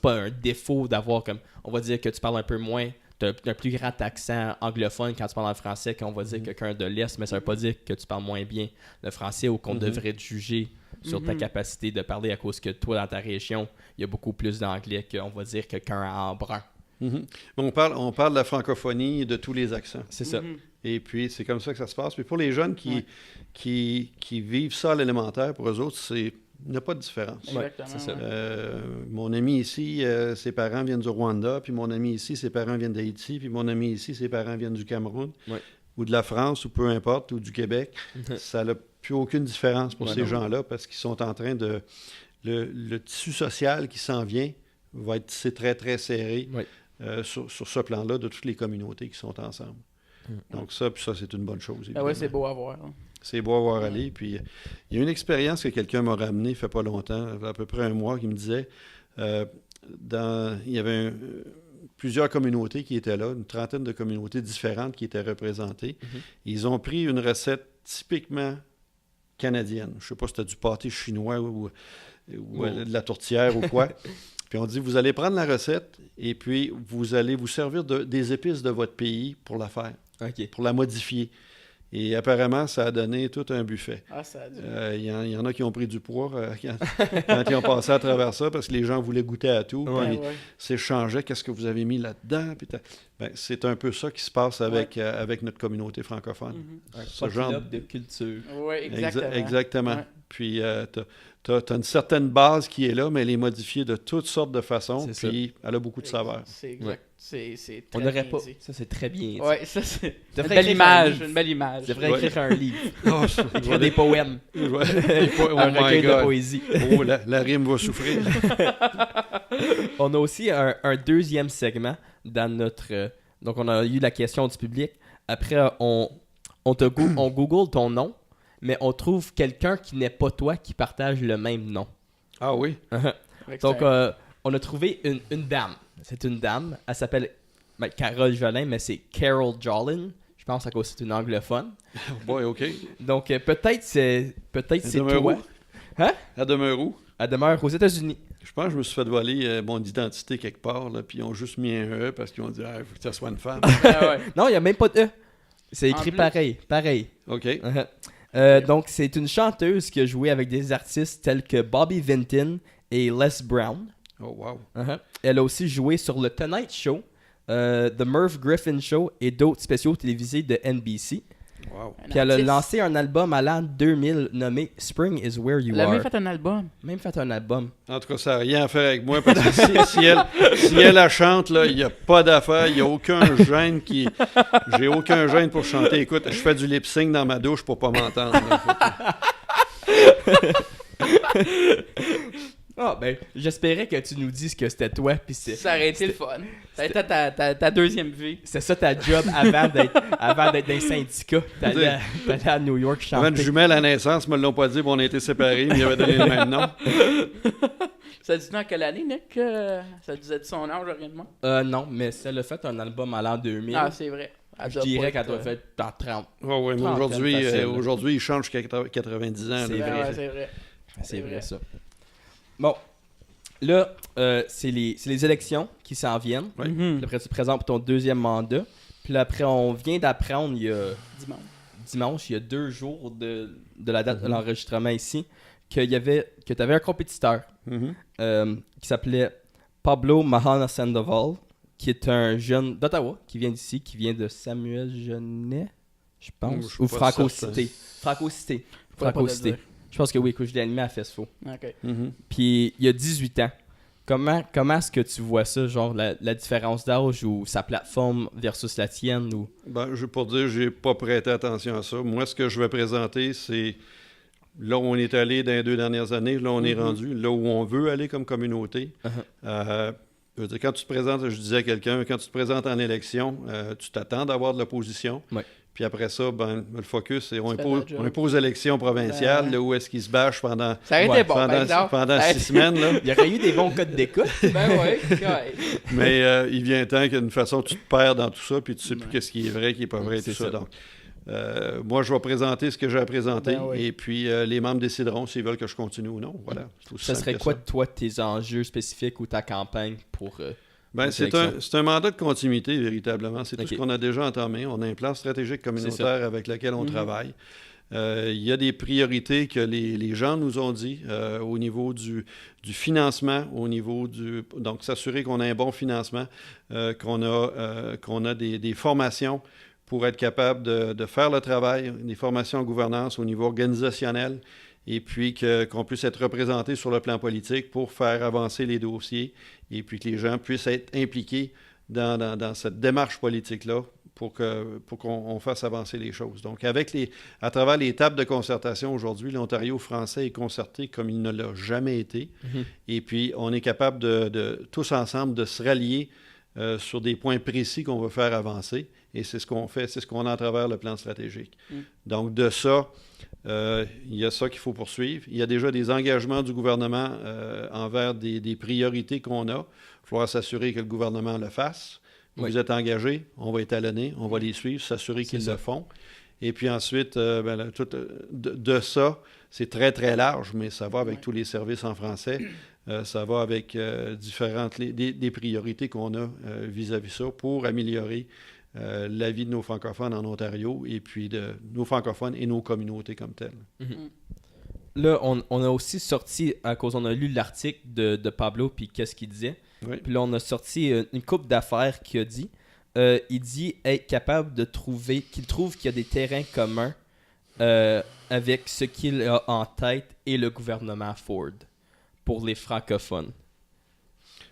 un défaut d'avoir comme, on va dire que tu parles un peu moins t'as un plus grand accent anglophone quand tu parles en français qu'on va dire quelqu'un de l'Est, mais ça veut pas dire que tu parles moins bien le français ou qu'on devrait te juger sur ta capacité de parler à cause que toi, dans ta région, il y a beaucoup plus d'anglais qu'on va dire quelqu'un en brun. On parle de la francophonie de tous les accents. C'est ça. Et puis, c'est comme ça que ça se passe. Puis pour les jeunes qui vivent ça à l'élémentaire, pour eux autres, il n'y a pas de différence. Exactement. C'est ça. Mon ami ici, ses parents viennent du Rwanda, puis mon ami ici, ses parents viennent d'Haïti, puis mon ami ici, ses parents viennent du Cameroun, ou de la France, ou peu importe, ou du Québec. Ça n'a plus aucune différence pour ces gens-là, parce qu'ils sont en train de... Le tissu social qui s'en vient va être tissé très, très serré sur ce plan-là de toutes les communautés qui sont ensemble. Donc ça, c'est une bonne chose. Ah ouais, c'est beau à voir. C'est beau à voir aller. Puis il y a une expérience que quelqu'un m'a ramenée il ne fait pas longtemps, à peu près un mois, qui me disait il y avait plusieurs communautés qui étaient là, une trentaine de communautés différentes qui étaient représentées. Ils ont pris une recette typiquement canadienne. Je ne sais pas si c'était du pâté chinois ou de la tourtière ou quoi. Puis on dit, vous allez prendre la recette et puis vous allez vous servir des épices de votre pays pour la faire, pour la modifier. Et apparemment, ça a donné tout un buffet. Ah, ça a dû. Il y en a qui ont pris du poids quand ils ont passé à travers ça parce que les gens voulaient goûter à tout. Puis s'échangeaient, qu'est-ce que vous avez mis là-dedans? Puis c'est un peu ça qui se passe avec notre communauté francophone. Ce genre de culture. Oui, exactement. Exactement. Ouais. Puis tu as une certaine base qui est là, mais elle est modifiée de toutes sortes de façons. Puis elle a beaucoup de saveurs. C'est exact. C'est très on n'aurait bien pas. dit. Ça, c'est très bien dit. Oui, ça, c'est une belle image. Une belle image. Je devrais écrire un livre. Écrire des poèmes. Un recueil de poésie. Oh, la rime va souffrir. On a aussi un deuxième segment dans notre... donc, on a eu la question du public. Après, on Google ton nom, mais on trouve quelqu'un qui n'est pas toi qui partage le même nom. Ah oui? Donc, on a trouvé une dame. C'est une dame. Elle s'appelle Carole Jolin, mais c'est Carol Jolin. Je pense à cause c'est une anglophone. Boy, OK. Donc, peut-être c'est toi. Hein? Elle demeure où? Elle demeure aux États-Unis. Je pense que je me suis fait voler mon identité quelque part, là, puis ils ont juste mis un E parce qu'ils ont dit il faut que ça soit une femme. Non, il n'y a même pas de E. C'est écrit pareil. OK. Donc, c'est une chanteuse qui a joué avec des artistes tels que Bobby Vinton et Les Brown. Oh, wow. Elle a aussi joué sur le Tonight Show, The Merv Griffin Show et d'autres spéciaux télévisés de NBC. Wow. Puis elle a lancé un album à l'an 2000 nommé Spring is Where You Are. Elle a même fait un album. En tout cas, ça n'a rien à faire avec moi parce que si elle la chante, il n'y a pas d'affaire, il n'y a aucun gêne qui... J'ai aucun gêne pour chanter. Écoute, je fais du lip-sync dans ma douche pour pas m'entendre. Ah, ben, j'espérais que tu nous dises que c'était toi. Puis ça aurait été le fun. Ça a été ta deuxième vie. C'est ça ta job avant d'être dans les syndicats. T'allais à New York chanter. J'avais une jumelle à naissance, ils me l'ont pas dit, on a été séparés, mais ils avaient donné le même nom. Ça dit dans quelle année, Nick? Ça disait son âge, réellement? Non, mais elle a fait un album à l'an 2000. Ah, c'est vrai. Je dirais qu'elle doit faire dans 30. Oui, mais aujourd'hui, il change jusqu'à 90 ans. C'est vrai. C'est vrai, ça. Bon, là, c'est les élections qui s'en viennent. Oui. Puis après, tu présentes pour ton deuxième mandat. Puis là, après, on vient d'apprendre, il y a... Dimanche, il y a 2 jours de la date de l'enregistrement ici, que tu avais un compétiteur qui s'appelait Pablo Mahana Sandoval, qui est un jeune d'Ottawa, qui vient d'ici, qui vient de Samuel Genet, je pense, ou Franco-Cité. Franco-Cité. Je pense que oui, que je l'ai animé à FESFO. OK. Puis il y a 18 ans. Comment est-ce que tu vois ça, genre la différence d'âge ou sa plateforme versus la tienne? Ou... Ben, pour dire, j'ai pas prêté attention à ça. Moi, ce que je vais présenter, c'est là où on est allé dans les 2 dernières années, là où on est rendu, là où on veut aller comme communauté. Je veux dire, quand tu te présentes, je disais à quelqu'un, quand tu te présentes en élection, tu t'attends d'avoir de l'opposition. Ouais. Puis après ça, le focus, c'est on impose l'élection provinciale, là, où est-ce qu'ils se bâchent pendant 6 semaines. Là. Il y aurait eu des bons codes d'écoute. Mais il vient un temps qu'une façon, tu te perds dans tout ça, puis tu sais plus qu'est-ce qui est vrai, qui n'est pas vrai, tout ça. Donc, moi, je vais présenter ce que j'ai à présenter, et puis les membres décideront s'ils veulent que je continue ou non. Voilà. Ça serait quoi, toi, tes enjeux spécifiques ou ta campagne pour Ben, c'est un mandat de continuité, véritablement. C'est tout ce qu'on a déjà entamé. On a un plan stratégique communautaire avec lequel on travaille. Il y a des priorités que les gens nous ont dit au niveau du financement, au niveau donc s'assurer qu'on a un bon financement, qu'on a des formations pour être capable de faire le travail, des formations en gouvernance au niveau organisationnel, et puis qu'on puisse être représenté sur le plan politique pour faire avancer les dossiers, et puis que les gens puissent être impliqués dans cette démarche politique-là pour qu'on fasse avancer les choses. Donc, à travers les tables de concertation aujourd'hui, l'Ontario français est concerté comme il ne l'a jamais été. Et puis, on est capable de tous ensemble de se rallier sur des points précis qu'on veut faire avancer. Et c'est ce qu'on fait, c'est ce qu'on a à travers le plan stratégique. Donc, de ça, il y a ça qu'il faut poursuivre. Il y a déjà des engagements du gouvernement envers des priorités qu'on a. Il faudra s'assurer que le gouvernement le fasse. Vous êtes engagés, on va étalonner, on va les suivre, s'assurer qu'ils le font. Et puis ensuite, de ça, c'est très, très large, mais ça va avec tous les services en français. Ça va avec des priorités qu'on a vis-à-vis ça pour améliorer la vie de nos francophones en Ontario et puis de nos francophones et nos communautés comme telles. Là, on a aussi sorti, à cause on a lu l'article de Pablo, puis qu'est-ce qu'il disait. Oui. Puis là, on a sorti une couple d'affaires qu'il a dit. Il dit être capable de trouve qu'il y a des terrains communs avec ce qu'il a en tête et le gouvernement Ford pour les francophones.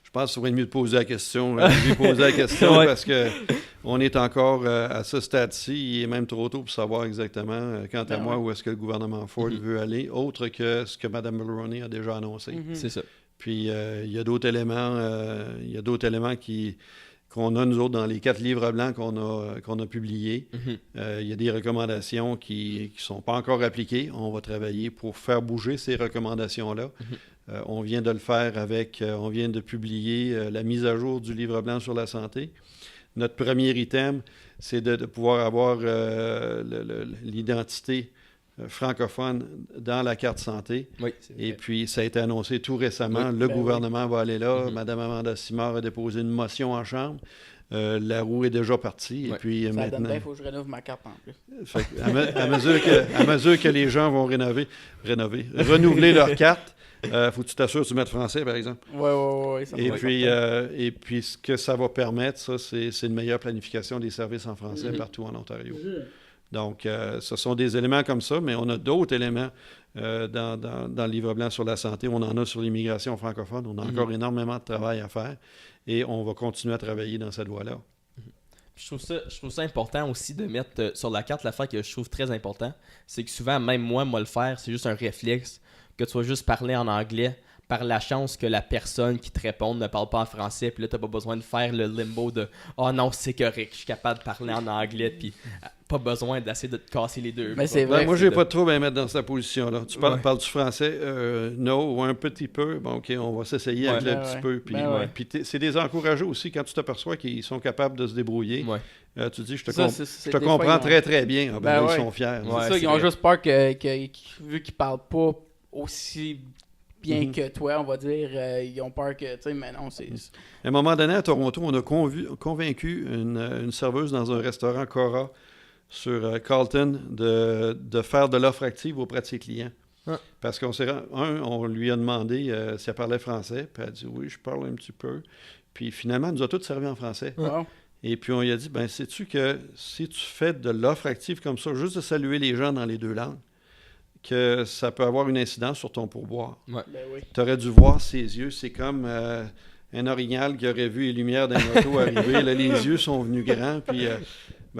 Je pense qu'il serait mieux de poser la question. Parce qu'on est encore à ce stade-ci. Il est même trop tôt pour savoir exactement, quant à moi, où est-ce que le gouvernement Ford veut aller, autre que ce que Mme Mulroney a déjà annoncé. C'est ça. Puis, il y a d'autres éléments, qu'on a, nous autres, dans les 4 livres blancs qu'on a publiés. Il y a des recommandations qui ne sont pas encore appliquées. On va travailler pour faire bouger ces recommandations-là. On vient de le faire on vient de publier la mise à jour du livre blanc sur la santé. Notre premier item, c'est de pouvoir avoir l'identité francophone dans la carte santé. Oui, et puis, ça a été annoncé tout récemment. Le gouvernement va aller là. Mme Amanda Simard a déposé une motion en chambre. La roue est déjà partie. Et puis, ça maintenant, donne bien, il faut que je rénove ma carte en plus. Fait à mesure que les gens vont renouveler leur carte, faut que tu t'assures que tu mettes français, par exemple. Oui. Et puis, ce que ça va permettre, ça, c'est une meilleure planification des services en français partout en Ontario. Donc, ce sont des éléments comme ça, mais on a d'autres éléments dans le livre blanc sur la santé. On en a sur l'immigration francophone. On a encore énormément de travail à faire et on va continuer à travailler dans cette voie-là. Je trouve ça important aussi de mettre sur la carte l'affaire que je trouve très important. C'est que souvent, même moi le faire, c'est juste un réflexe que tu vas juste parler en anglais par la chance que la personne qui te répond ne parle pas en français, puis là, t'as pas besoin de faire le limbo de « Oh non, c'est correct, je suis capable de parler en anglais », puis pas besoin d'essayer de te casser les deux. Mais c'est vrai. Moi, j'ai pas de trouble à mettre dans cette position-là. Tu parles-tu français? Non, ou un petit peu. Bon, OK, on va s'essayer avec le petit peu. Puis c'est des encourageants aussi quand tu t'aperçois qu'ils sont capables de se débrouiller. Tu dis, je te comprends très, très bien. Ils sont fiers. C'est ça, ils ont juste peur vu qu'ils parlent pas aussi bien que toi, on va dire, ils ont peur que, tu sais, mais non, c'est... À un moment donné, à Toronto, on a convaincu une serveuse dans un restaurant Cora sur Carlton de faire de l'offre active auprès de ses clients. Parce on lui a demandé si elle parlait français, puis elle a dit « Oui, je parle un petit peu ». Puis finalement, elle nous a tous servi en français. Et puis on lui a dit « Ben, sais-tu que si tu fais de l'offre active comme ça, juste de saluer les gens dans les 2 langues, que ça peut avoir une incidence sur ton pourboire. » Tu aurais dû voir ses yeux. C'est comme un orignal qui aurait vu les lumières d'un auto arriver. Là, les yeux sont venus grands. Puis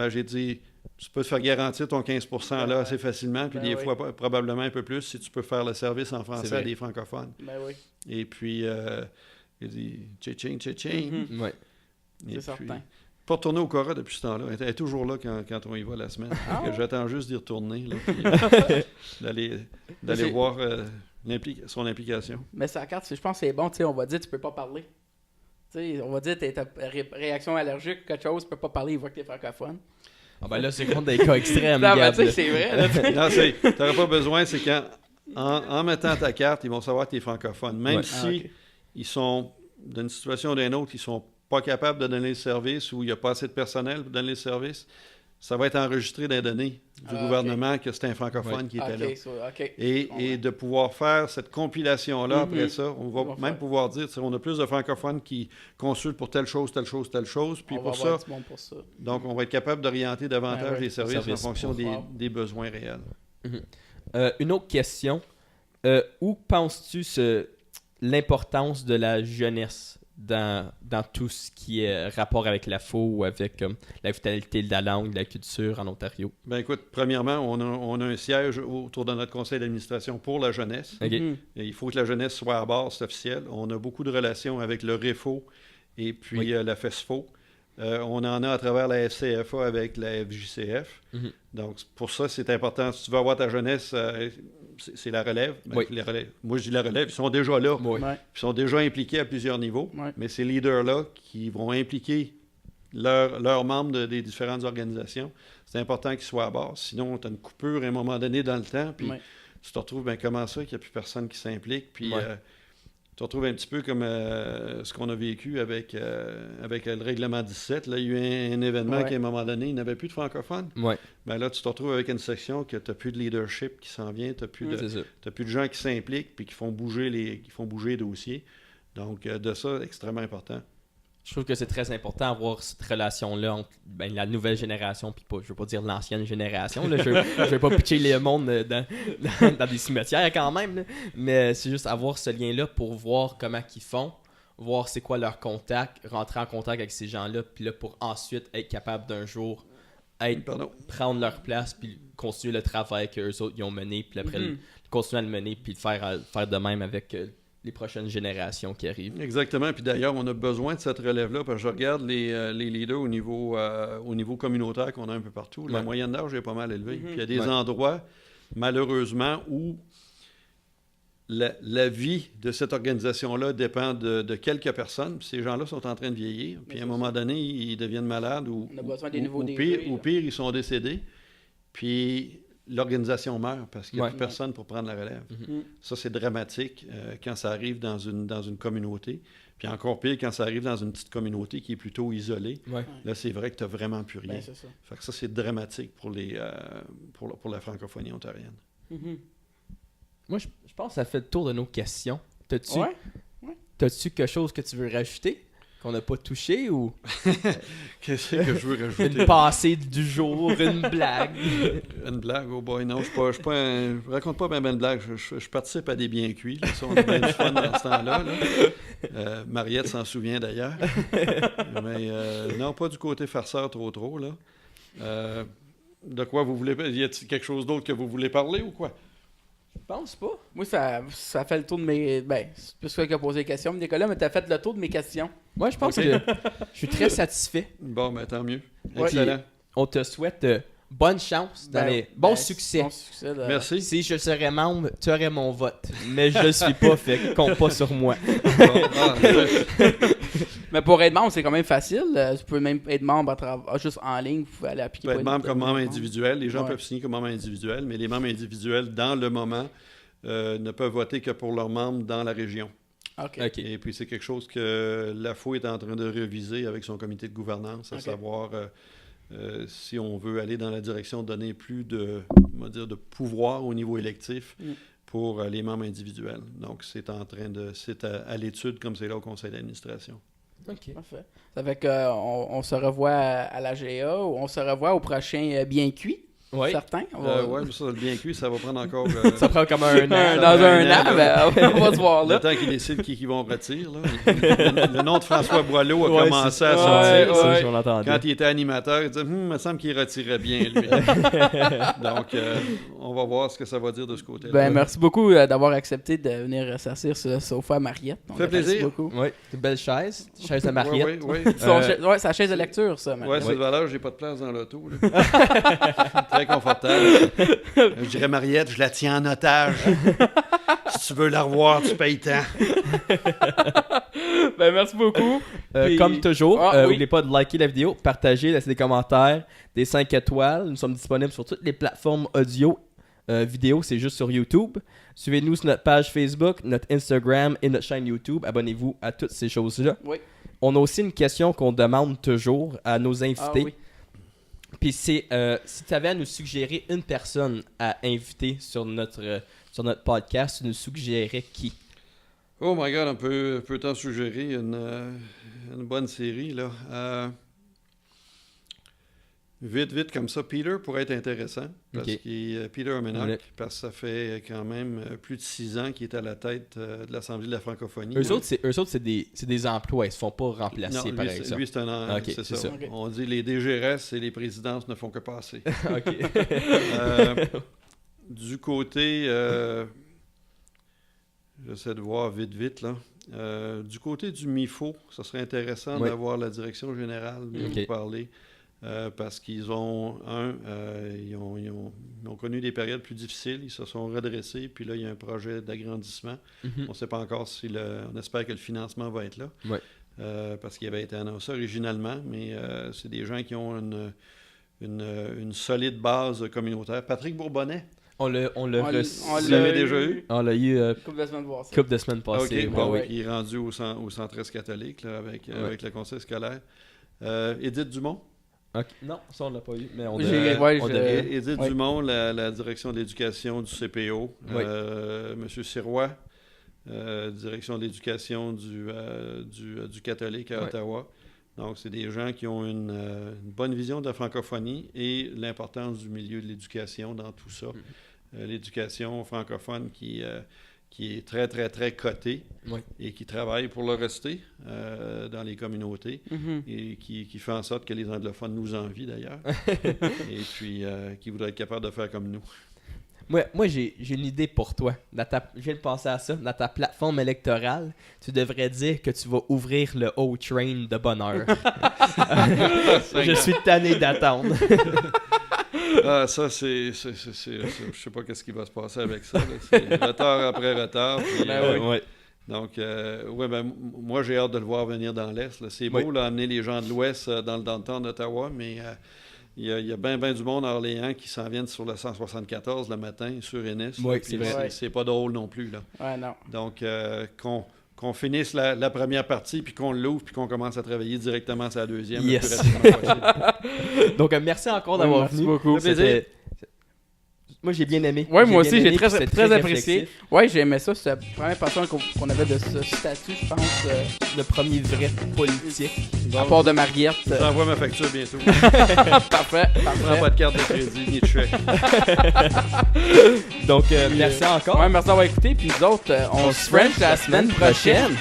j'ai dit, tu peux te faire garantir ton 15% là assez facilement. Puis des fois, probablement un peu plus, si tu peux faire le service en français à des francophones. Et puis, il dit, tching, tching. C'est certain. Pas retourner au Cora depuis ce temps-là. Elle est toujours là quand on y va la semaine. J'attends juste d'y retourner, là, puis, d'aller voir son implication. Mais sa carte, je pense que c'est bon. On va dire tu peux pas parler. On va dire ta réaction allergique ou quelque chose, tu peux pas parler, il voit que tu es francophone. Ah ben là, c'est contre des cas extrêmes. Non, mais tu sais, c'est vrai. Non, tu n'auras pas besoin, c'est qu'en mettant ta carte, ils vont savoir que tu es francophone. Même si ils sont, d'une situation ou d'une autre, ils sont pas capable de donner le service ou il n'y a pas assez de personnel pour donner le service, ça va être enregistré dans les données du gouvernement que c'est un francophone qui était là. Et de pouvoir faire cette compilation-là après ça, on va même pouvoir dire, on a plus de francophones qui consultent pour telle chose, puis pour ça, donc on va être capable d'orienter davantage les services en fonction des besoins réels. Une autre question. Où penses-tu l'importance de la jeunesse dans tout ce qui est rapport avec la FO ou avec la vitalité de la langue, de la culture en Ontario? Ben écoute, premièrement, on a un siège autour de notre conseil d'administration pour la jeunesse. Okay. Et il faut que la jeunesse soit à bord, c'est officiel. On a beaucoup de relations avec le REFO et puis la FESFO. On en a à travers la FCFA avec la FJCF. Donc, pour ça, c'est important. Si tu veux avoir ta jeunesse, c'est la relève. Les relèves. Moi, je dis la relève. Ils sont déjà là. Ils sont déjà impliqués à plusieurs niveaux. Mais ces leaders-là qui vont impliquer leurs membres des différentes organisations, c'est important qu'ils soient à bord. Sinon, tu as une coupure à un moment donné dans le temps. Puis tu te retrouves, comment ça, qu'il n'y a plus personne qui s'implique. Puis tu te retrouves un petit peu comme ce qu'on a vécu avec le règlement 17. Là, il y a eu un événement qui, à un moment donné, il n'y avait plus de francophones. Ben là, tu te retrouves avec une section que tu n'as plus de leadership qui s'en vient, tu n'as plus de gens qui s'impliquent puis qui font bouger les dossiers. Donc, de ça, extrêmement important. Je trouve que c'est très important d'avoir cette relation-là entre la nouvelle génération, puis je veux pas dire l'ancienne génération, là, je veux pas pitcher le monde dans des cimetières quand même, là, mais c'est juste avoir ce lien-là pour voir comment ils font, voir c'est quoi leur contact, rentrer en contact avec ces gens-là, puis là pour ensuite être capable d'un jour prendre leur place, puis continuer le travail qu'eux autres ils ont mené, puis après continuer à le mener, puis faire de même avec les prochaines générations qui arrivent. Exactement. Puis d'ailleurs, on a besoin de cette relève-là, parce que je regarde les leaders au niveau communautaire qu'on a un peu partout. La moyenne d'âge est pas mal élevée. Puis il y a des endroits, malheureusement, où la vie de cette organisation-là dépend de quelques personnes. Puis ces gens-là sont en train de vieillir. Puis à un moment donné, ils deviennent malades ou pire, ils sont décédés. Puis l'organisation meurt parce qu'il n'y a plus personne pour prendre la relève. Ça, c'est dramatique quand ça arrive dans une communauté. Puis encore pire quand ça arrive dans une petite communauté qui est plutôt isolée. Là, c'est vrai que tu n'as vraiment plus rien. Fait que ça, c'est dramatique pour la francophonie ontarienne. Moi, je pense que ça fait le tour de nos questions. T'as-tu quelque chose que tu veux rajouter? Qu'on n'a pas touché ou... Qu'est-ce que je veux rajouter? Une passée du jour, une blague. Une blague? Oh boy, non, je raconte pas bien de blague. Je participe à des bien cuits. Là. Ça, on a bien du fun dans ce temps-là. Là. Mariette s'en souvient d'ailleurs. Mais non, pas du côté farceur trop. Là. De quoi vous voulez... Y a-t-il quelque chose d'autre que vous voulez parler ou quoi? Je pense pas. Moi, ça fait le tour de mes... c'est plus toi qui as posé les questions, Nicolas, mais tu as fait le tour de mes questions. Moi, je pense que je suis très satisfait. Bon, ben tant mieux. Excellent. On te souhaite bonne chance dans les bons succès. Bon succès Merci. Si je serais membre, tu aurais mon vote. Mais je le suis pas, fait compte pas sur moi. Mais pour être membre, c'est quand même facile. Tu peux même être membre juste en ligne. Vous pouvez aller appliquer. Tu peux être membre comme membre individuel. Les gens peuvent signer comme membre individuel, mais les membres individuels, dans le moment, ne peuvent voter que pour leurs membres dans la région. OK. Et puis, c'est quelque chose que l'AFO est en train de réviser avec son comité de gouvernance, à savoir si on veut aller dans la direction de donner plus de pouvoir au niveau électif pour les membres individuels. Donc, c'est à l'étude comme c'est là au conseil d'administration. OK. Parfait. Ça fait qu'on se revoit à la GA ou on se revoit au prochain Bien Cuit. Oui. Certain. Mais ça, le bien cuit, ça va prendre encore... ça prend comme un an. Dans un an, on va se voir là. Le temps qu'ils décident qui vont retirer. Là. Le nom de François Boileau a commencé à sortir. Quand il était animateur, il disait « il me semble qu'il retirait bien, lui. » Donc, on va voir ce que ça va dire de ce côté-là. Merci beaucoup d'avoir accepté de venir s'asseoir sur le sofa à Mariette. Ça fait plaisir. Beaucoup. Oui, c'est une belle chaise. Chaise de Mariette. Oui. C'est la chaise de lecture, ça. Oui, c'est de valeur. J'ai pas de place dans l'auto. Très confortable. Je dirais, Mariette, je la tiens en otage. Si tu veux la revoir, tu payes tant. Merci beaucoup. Comme toujours, n'oubliez pas de liker la vidéo, partager, laisser des commentaires, des 5 étoiles. Nous sommes disponibles sur toutes les plateformes audio. Vidéo, c'est juste sur YouTube. Suivez-nous sur notre page Facebook, notre Instagram et notre chaîne YouTube. Abonnez-vous à toutes ces choses-là. Oui. on a aussi une question qu'on demande toujours à nos invités. oui. Puis c'est si tu avais à nous suggérer une personne à inviter sur notre podcast, tu nous suggérerais qui? Oh my God, on peut t'en suggérer une bonne série, là. Vite comme ça, Peter pourrait être intéressant, parce qu'il Peter Omenak, parce que ça fait quand même plus de 6 ans qu'il est à la tête de l'Assemblée de la francophonie. Eux autres, c'est des emplois, ils se font pas remplacer par exemple. Lui, c'est un c'est ça. Okay. On dit les DGRS et les présidences ne font que passer. Du côté, j'essaie de voir vite, là. Du côté du MIFO, ça serait intéressant d'avoir la direction générale pour parler. Parce qu'ils ont, ils ont connu des périodes plus difficiles, ils se sont redressés, puis là, il y a un projet d'agrandissement. On ne sait pas encore si on espère que le financement va être là, parce qu'il avait été annoncé originalement, mais c'est des gens qui ont une solide base communautaire. Patrick Bourbonnais. On l'a reçu. Vous l'avez déjà eu? On l'a eu couple de semaines passées. Il est rendu au Centre-Est catholique là, avec le conseil scolaire. Édith Dumont. Okay. Non, ça on l'a pas eu, mais on devrait. Édith Dumont, la direction de l'éducation du CPO. Monsieur Sirois, direction de l'éducation du catholique à Ottawa. Donc, c'est des gens qui ont une bonne vision de la francophonie et l'importance du milieu de l'éducation dans tout ça. L'éducation francophone qui est très, très, très cotée et qui travaille pour le rester dans les communautés et qui fait en sorte que les anglophones nous envient d'ailleurs et puis qui voudraient être capables de faire comme nous. Moi j'ai une idée pour toi. Je viens de penser à ça. Dans ta plateforme électorale, tu devrais dire que tu vas ouvrir le O-Train de bonne heure. Je suis tanné d'attendre. Ça, je sais pas qu'est-ce qui va se passer avec ça. Là. C'est retard après retard. Puis, donc, moi, j'ai hâte de le voir venir dans l'Est. Là. C'est beau, là, amener les gens de l'Ouest dans le downtown d'Ottawa, mais il y a bien du monde à Orléans qui s'en viennent sur le 174 le matin, sur Ennis. Oui, c'est vrai. C'est pas drôle non plus. Là. Ouais, non. Donc, qu'on finisse la première partie, puis qu'on l'ouvre, puis qu'on commence à travailler directement sur la deuxième le plus rapidement possible. Donc, merci encore d'avoir venu. Merci beaucoup. Moi, j'ai bien aimé. Oui, moi aussi, j'ai très apprécié. Oui, j'ai aimé ça. C'est la première personne qu'on avait de ce statut, je pense. Le premier vrai politique. À part de Mariette. J'envoie ma facture bientôt. Parfait. Je prends pas de carte de crédit ni de chèque. Donc, merci encore. Ouais, merci d'avoir écouté. Puis nous autres, on se French la semaine prochaine.